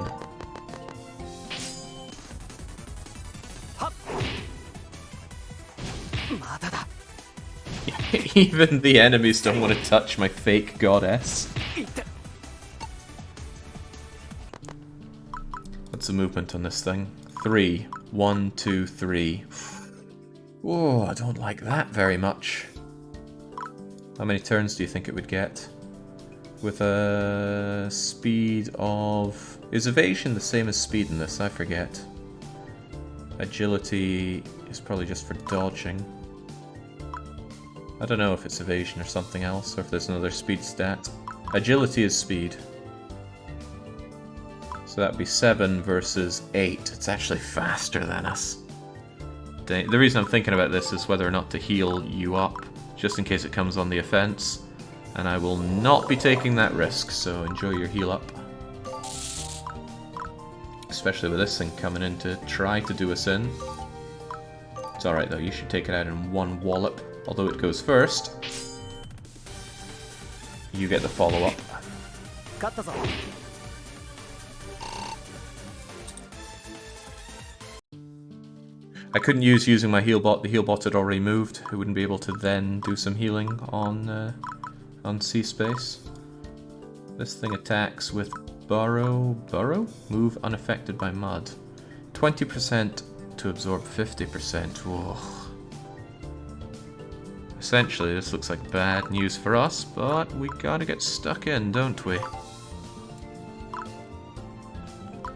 はっ。まだだ。 Even the enemies don't want to touch my fake goddess. いって。 What's the movement on this thing? 3. 1, 2, 3. Whoa, I don't like that very much. How many turns do you think it would get? With a speed of... Is evasion the same as speed in this? I forget. Agility is probably just for dodging. I don't know if it's evasion or something else, or if there's another speed stat. Agility is speed. So that'd be 7 versus 8. It's actually faster than us. The reason I'm thinking about this is whether or not to heal you up, just in case it comes on the offense. And I will not be taking that risk, so enjoy your heal up. Especially with this thing coming in to try to do us in. It's alright though, you should take it out in one wallop. Although it goes first. You get the follow-up. 勝ったぞ。 I couldn't use using my heal bot. The heal bot had already moved. It wouldn't be able to then do some healing on C space. This thing attacks with burrow. Move unaffected by mud. 20% to absorb 50%. Whoa. Essentially, this looks like bad news for us, but we gotta get stuck in, don't we?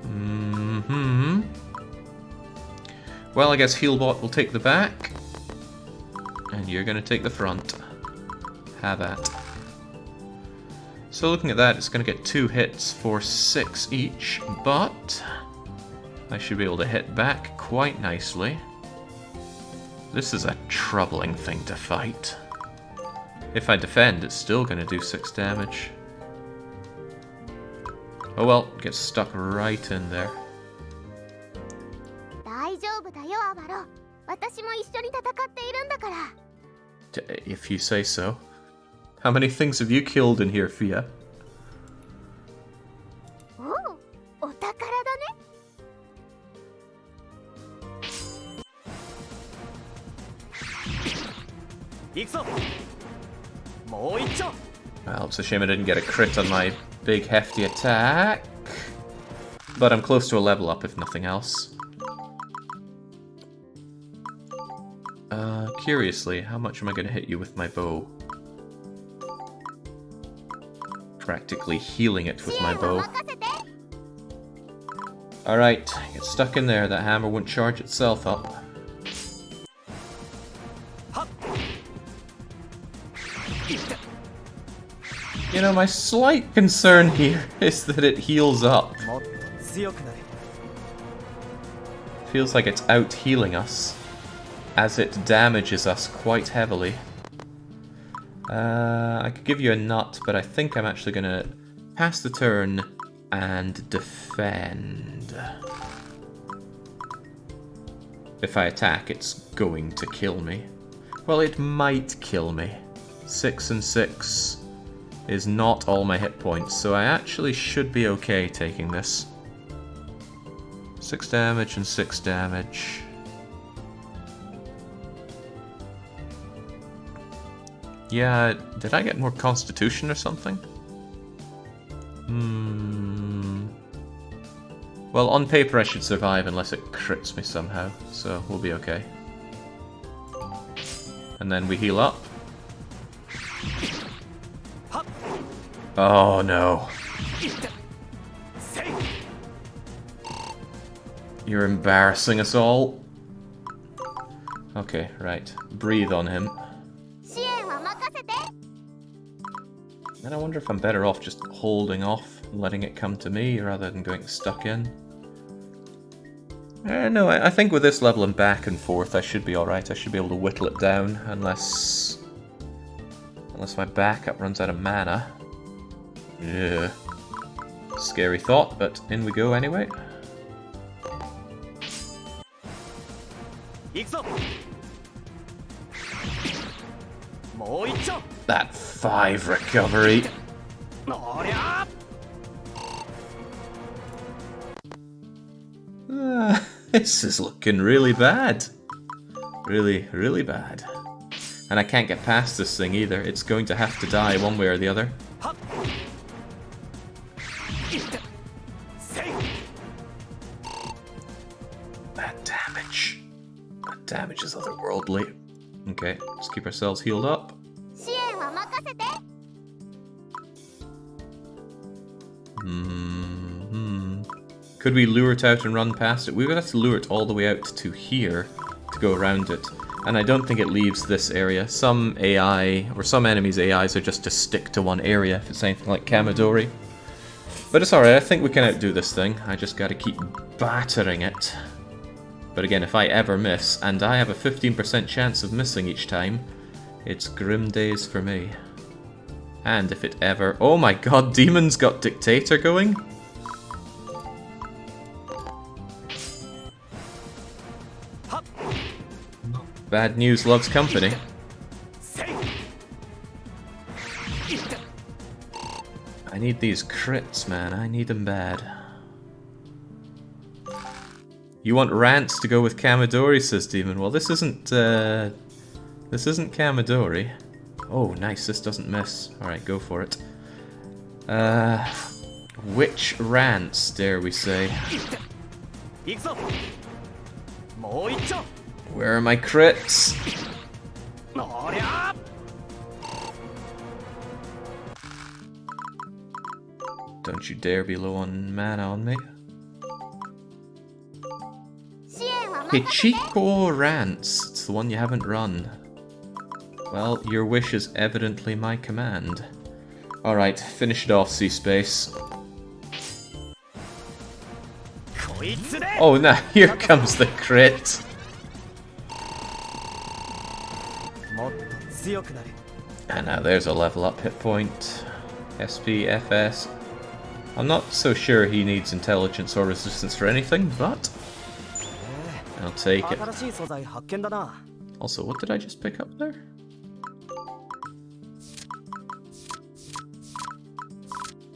Mm-hmm. Well, I guess Healbot will take the back, and you're going to take the front. Have at. So looking at that, it's going to get 2 hits for 6 each, but I should be able to hit back quite nicely. This is a troubling thing to fight. If I defend, it's still going to do 6 damage. Oh well, gets stuck right in there. 大丈夫だよアバロ。私も一緒に戦っているんだから。 If you say so. How many things have you killed in here, Fia? おう、お宝だね。 行くぞ。もう一丁。 Well, it's a shame I didn't get a crit on my big hefty attack. But I'm close to a level up, if nothing else. Curiously, how much am I going to hit you with my bow? Practically healing it with my bow. Alright, get stuck in there. That hammer won't charge itself up. You know, my slight concern here is that it heals up. Feels like it's out healing us, as it damages us quite heavily. I could give you a nut, but I think I'm actually going to pass the turn and defend. If I attack, it's going to kill me. Well, it might kill me. 6 and 6 is not all my hit points, so I actually should be okay taking this. 6 damage and 6 damage. Yeah, did I get more constitution or something? Well, on paper I should survive unless it crits me somehow, so we'll be okay. And then we heal up. Oh no. You're embarrassing us all. Okay, right. Breathe on him. And I wonder if I'm better off just holding off and letting it come to me rather than going stuck in. No, I think with this level and back and forth I should be alright. I should be able to whittle it down unless my backup runs out of mana. Yeah. Scary thought, but in we go anyway. もう一丁 That 5 recovery. おりゃ This is looking really bad. Really, really bad. And I can't get past this thing either. It's going to have to die one way or the other. はっいってせい That damage. That damage is otherworldly. Okay, let's keep ourselves healed up. 支援は任せて。 Could we lure it out and run past it? We would have to lure it all the way out to here to go around it. And I don't think it leaves this area. Some AI, or some enemies' AIs are just to stick to one area if it's anything like Kamidori. But it's alright, I think we can outdo this thing. I just gotta keep battering it. But again, if I ever miss, and I have a 15% chance of missing each time, it's grim days for me. And if it ever... Oh my god, Demon's got Dictator going? Bad news loves company. せい I need these crits, man. I need them bad. You want rants to go with Kamidori, says Demon. Well, this isn't Kamidori. Oh, nice. This doesn't miss. Alright, go for it. Which rants, dare we say? 行くぞもう一丁 Where are my crits? おりゃ Don't you dare be low on mana on me. 支援は任せて。 Hichiko Rants. It's the one you haven't run. Well, your wish is evidently my command. Alright, finish it off, C-Space. こいつで Oh, now here comes the crit. もっと強くなる And now there's a level up hit point. SP, FS. I'm not so sure he needs intelligence or resistance for anything, but I'll take it. 新しい素材発見だな Also, what did I just pick up there?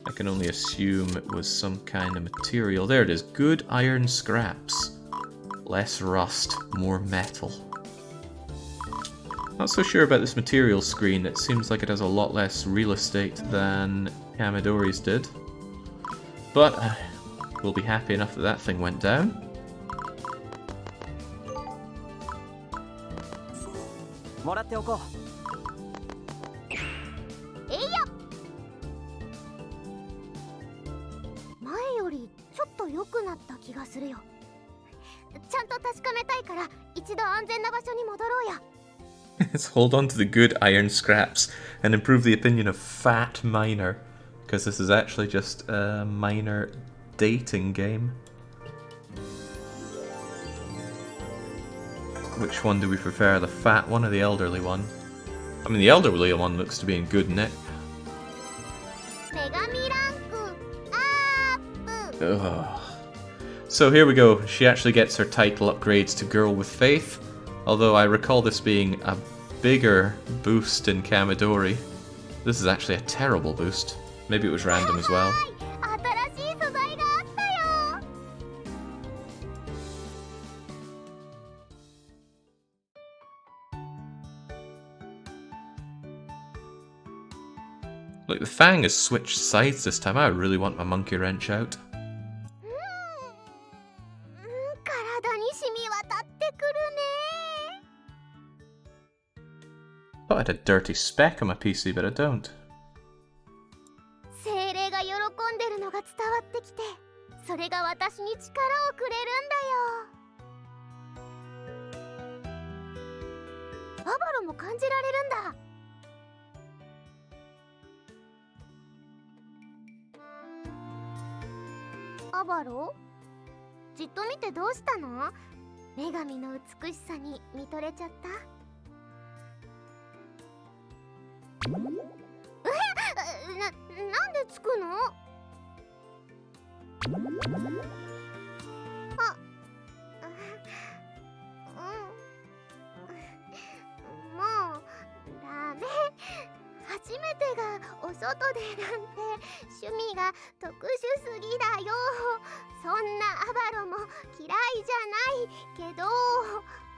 I can only assume it was some kind of material. There it is. Good iron scraps. Less rust, more metal. Not so sure about this material screen. It seems like it has a lot less real estate than Kamidori's did. But we'll be happy enough that that thing went down. もらっておこえいや。前よりちょっと良くなった気がするよ。ちゃんと確かめたいから一度安全な場所に戻ろうや。Let's hold on to the good iron scraps and improve the opinion of Fat Miner. Because this is actually just a minor dating game. Which one do we prefer, the fat one or the elderly one? I mean, the elderly one looks to be in good nick. 女神ランクアップ。 Ugh. So here we go. She actually gets her title upgrades to Girl with Faith. Although I recall this being a bigger boost in Kamidori. This is actually a terrible boost. Maybe it was random as well. 新しい素材があったよ。 Look, the Fang has switched sides this time. I really want my monkey wrench out. 体に染み渡ってくるね。 Thought I had a dirty speck on my PC, but I don't. 精霊が喜んでるのが伝わってきて、それが私に力をくれるんだよ。アバロも感じられるんだ。アバロ、じっと見てどうしたの？女神の美しさに見とれちゃった？なんでつくの？あ、もうダメ。外でなんて趣味が特殊すぎだよ。そんなアバロも嫌いじゃないけど。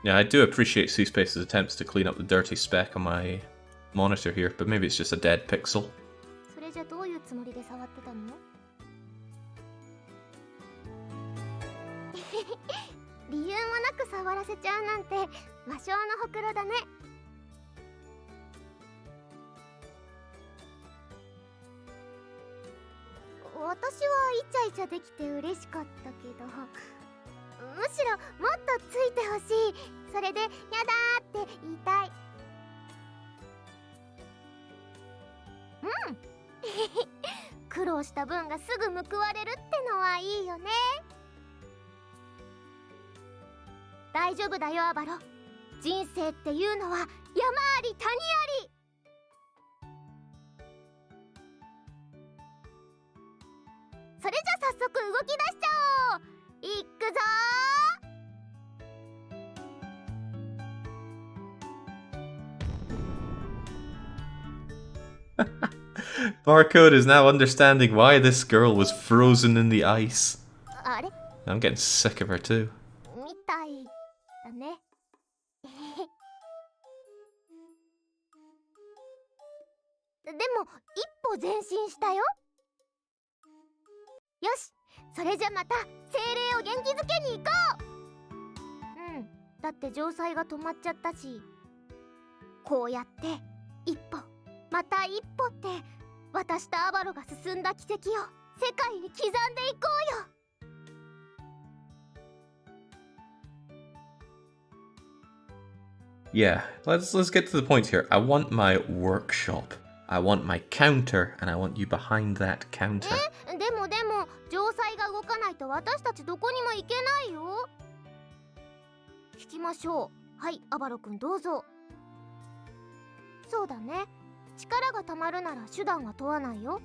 Yeah, I do appreciate C-Space's attempts to clean up the dirty speck on my monitor here, but maybe it's just a dead pixel. それじゃどういうつもりで触ってたの？理由もなく触らせちゃうなんて魔性のほくろだね。私はイチャイチャできて嬉しかったけど、むしろもっとついてほしい。それでやだーって言いたい。うん苦労した分がすぐ報われるってのはいいよね。大丈夫だよアバロ。人生っていうのは山あり谷あり。それじゃ早速動き出しちゃおう。いくぞーBarcode is now understanding why this girl was frozen in the ice. あれ I'm getting sick of her too. みたいだね。でも一歩前進したよ。よし、それじゃまた精霊を元気づけに行こう。うん、だって城塞が止まっちゃったし、こうやって一歩また一歩って私とアバロが進んだ軌跡を世界に刻んでいこうよ。Yeah, let's get to the point here. I want my workshop. I want my counter, and I want you behind that counter. でも城塞が動かないと私たちどこにも行けないよ。聞きましょう。はい、アバロくんどうぞ。そうだね、力がたまるなら手段は問わないよ。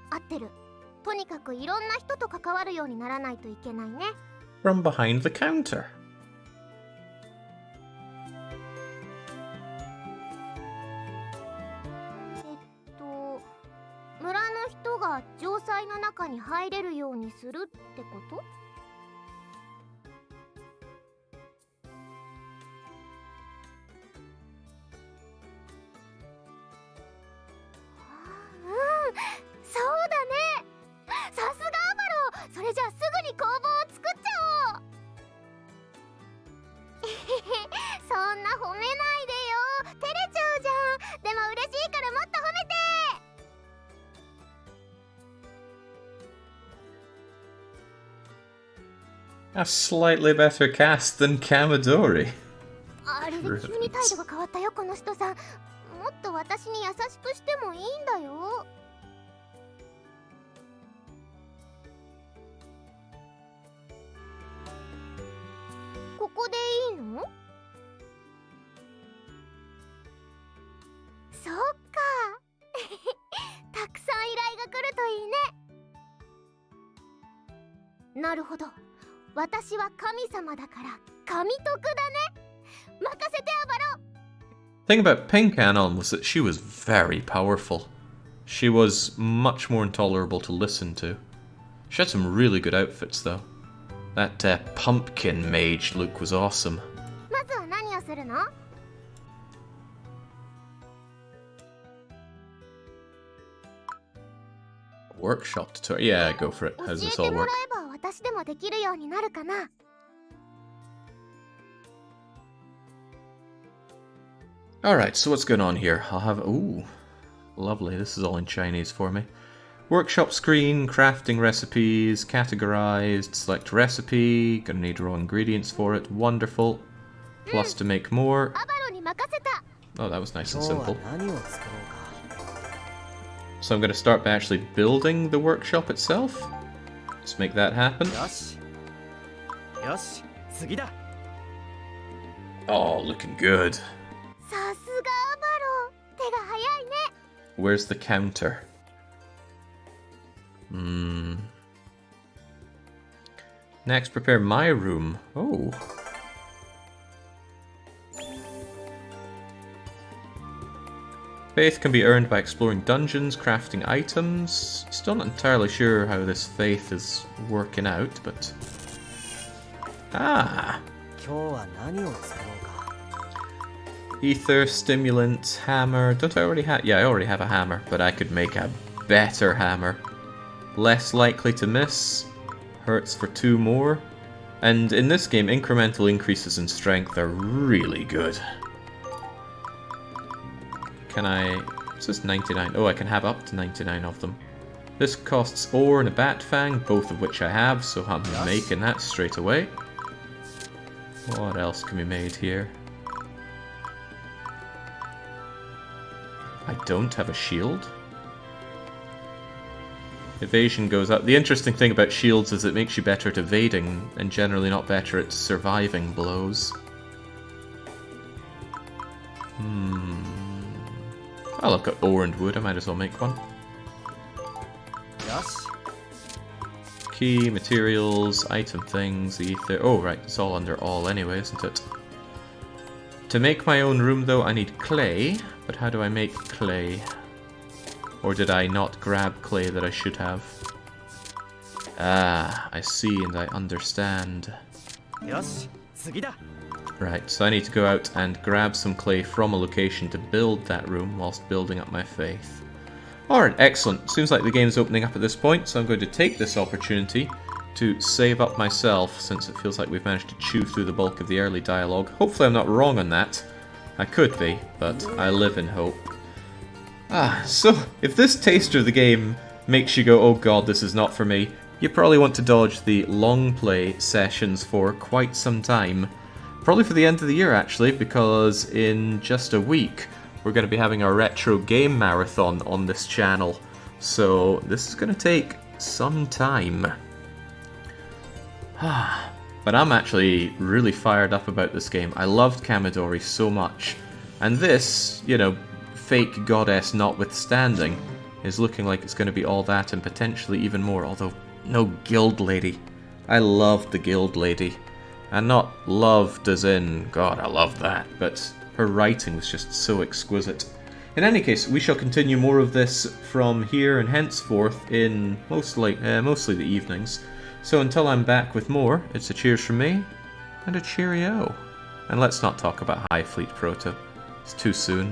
合ってる。とにかくいろんな人と関わるようにならないといけないね。From behind the counter. 村の人が城塞の中に入れるようにするってこと？そうだね。さすがアバロ。それじゃあすぐに工房を作っちゃおう。そんな褒めないでよ。照れちゃうじゃん。でも嬉しいからもっと褒めて。A slightly better cast than Kamadori. あれで急に態度が変わったよこの人さん。もっと私に優しくしてもいいんだよ。ここでいいの？そっか。たくさん依頼が来るといいね。なるほど。私は神様だから神得だね。任せてアバロ。The thing about Pink Anon was that she was very powerful. She was much more intolerable to listen to. She had some really good outfits though. That pumpkin mage look was awesome. まずは何をするの？Workshop tutorial. Yeah, go for it. How does 教え this て all も work? らえば私でもできるようになるかな。Alright, so what's going on here? I'll have... Ooh, lovely. This is all in Chinese for me. Workshop screen, crafting recipes, categorized, select recipe, gonna need raw ingredients for it, wonderful. Plus to make more. アバロに任せた。 Oh, that was nice and simple. 何を作ろうか。 So I'm gonna start by actually building the workshop itself. Let's make that happen. よし。よし、次だ。 Oh, looking good. さすがアバロ。手が早いね。 Where's the counter? Next, prepare my room. Oh. Faith can be earned by exploring dungeons, crafting items. Still not entirely sure how this faith is working out, but... Ah! 今日は何を作ろうか。 Ether, stimulant, hammer. Don't I already have... Yeah, I already have a hammer, but I could make a better hammer. Less likely to miss. Hurts for 2 more. And in this game, incremental increases in strength are really good. Can I... What's this 99? Oh, I can have up to 99 of them. This costs ore and a bat fang, both of which I have, so I'm making that straight away. What else can be made here? I don't have a shield. Evasion goes up. The interesting thing about shields is it makes you better at evading, and generally not better at surviving blows. Well, I've got ore and wood, I might as well make one. Yes. Key, materials, item things, ether... Oh, right, it's all under all anyway, isn't it? To make my own room, though, I need clay. But how do I make clay? Or did I not grab clay that I should have? Ah, I see and I understand. Yes. 次だ. Right, so I need to go out and grab some clay from a location to build that room whilst building up my faith. Alright, excellent. Seems like the game's opening up at this point, so I'm going to take this opportunity to save up myself, since it feels like we've managed to chew through the bulk of the early dialogue. Hopefully I'm not wrong on that. I could be, but I live in hope. Ah, so if this taster of the game makes you go, oh god, this is not for me, you probably want to dodge the long play sessions for quite some time. Probably for the end of the year, actually, because in just a week, we're going to be having our retro game marathon on this channel. So this is going to take some time. But I'm actually really fired up about this game. I loved Kamidori so much. And this, you know, fake goddess notwithstanding, is looking like it's going to be all that and potentially even more. Although, no guild lady. I loved the guild lady. And not loved as in, God, I love that, but her writing was just so exquisite. In any case, we shall continue more of this from here and henceforth in mostly the evenings. So until I'm back with more, it's a cheers from me, and a cheerio. And let's not talk about High Fleet Proto. It's too soon.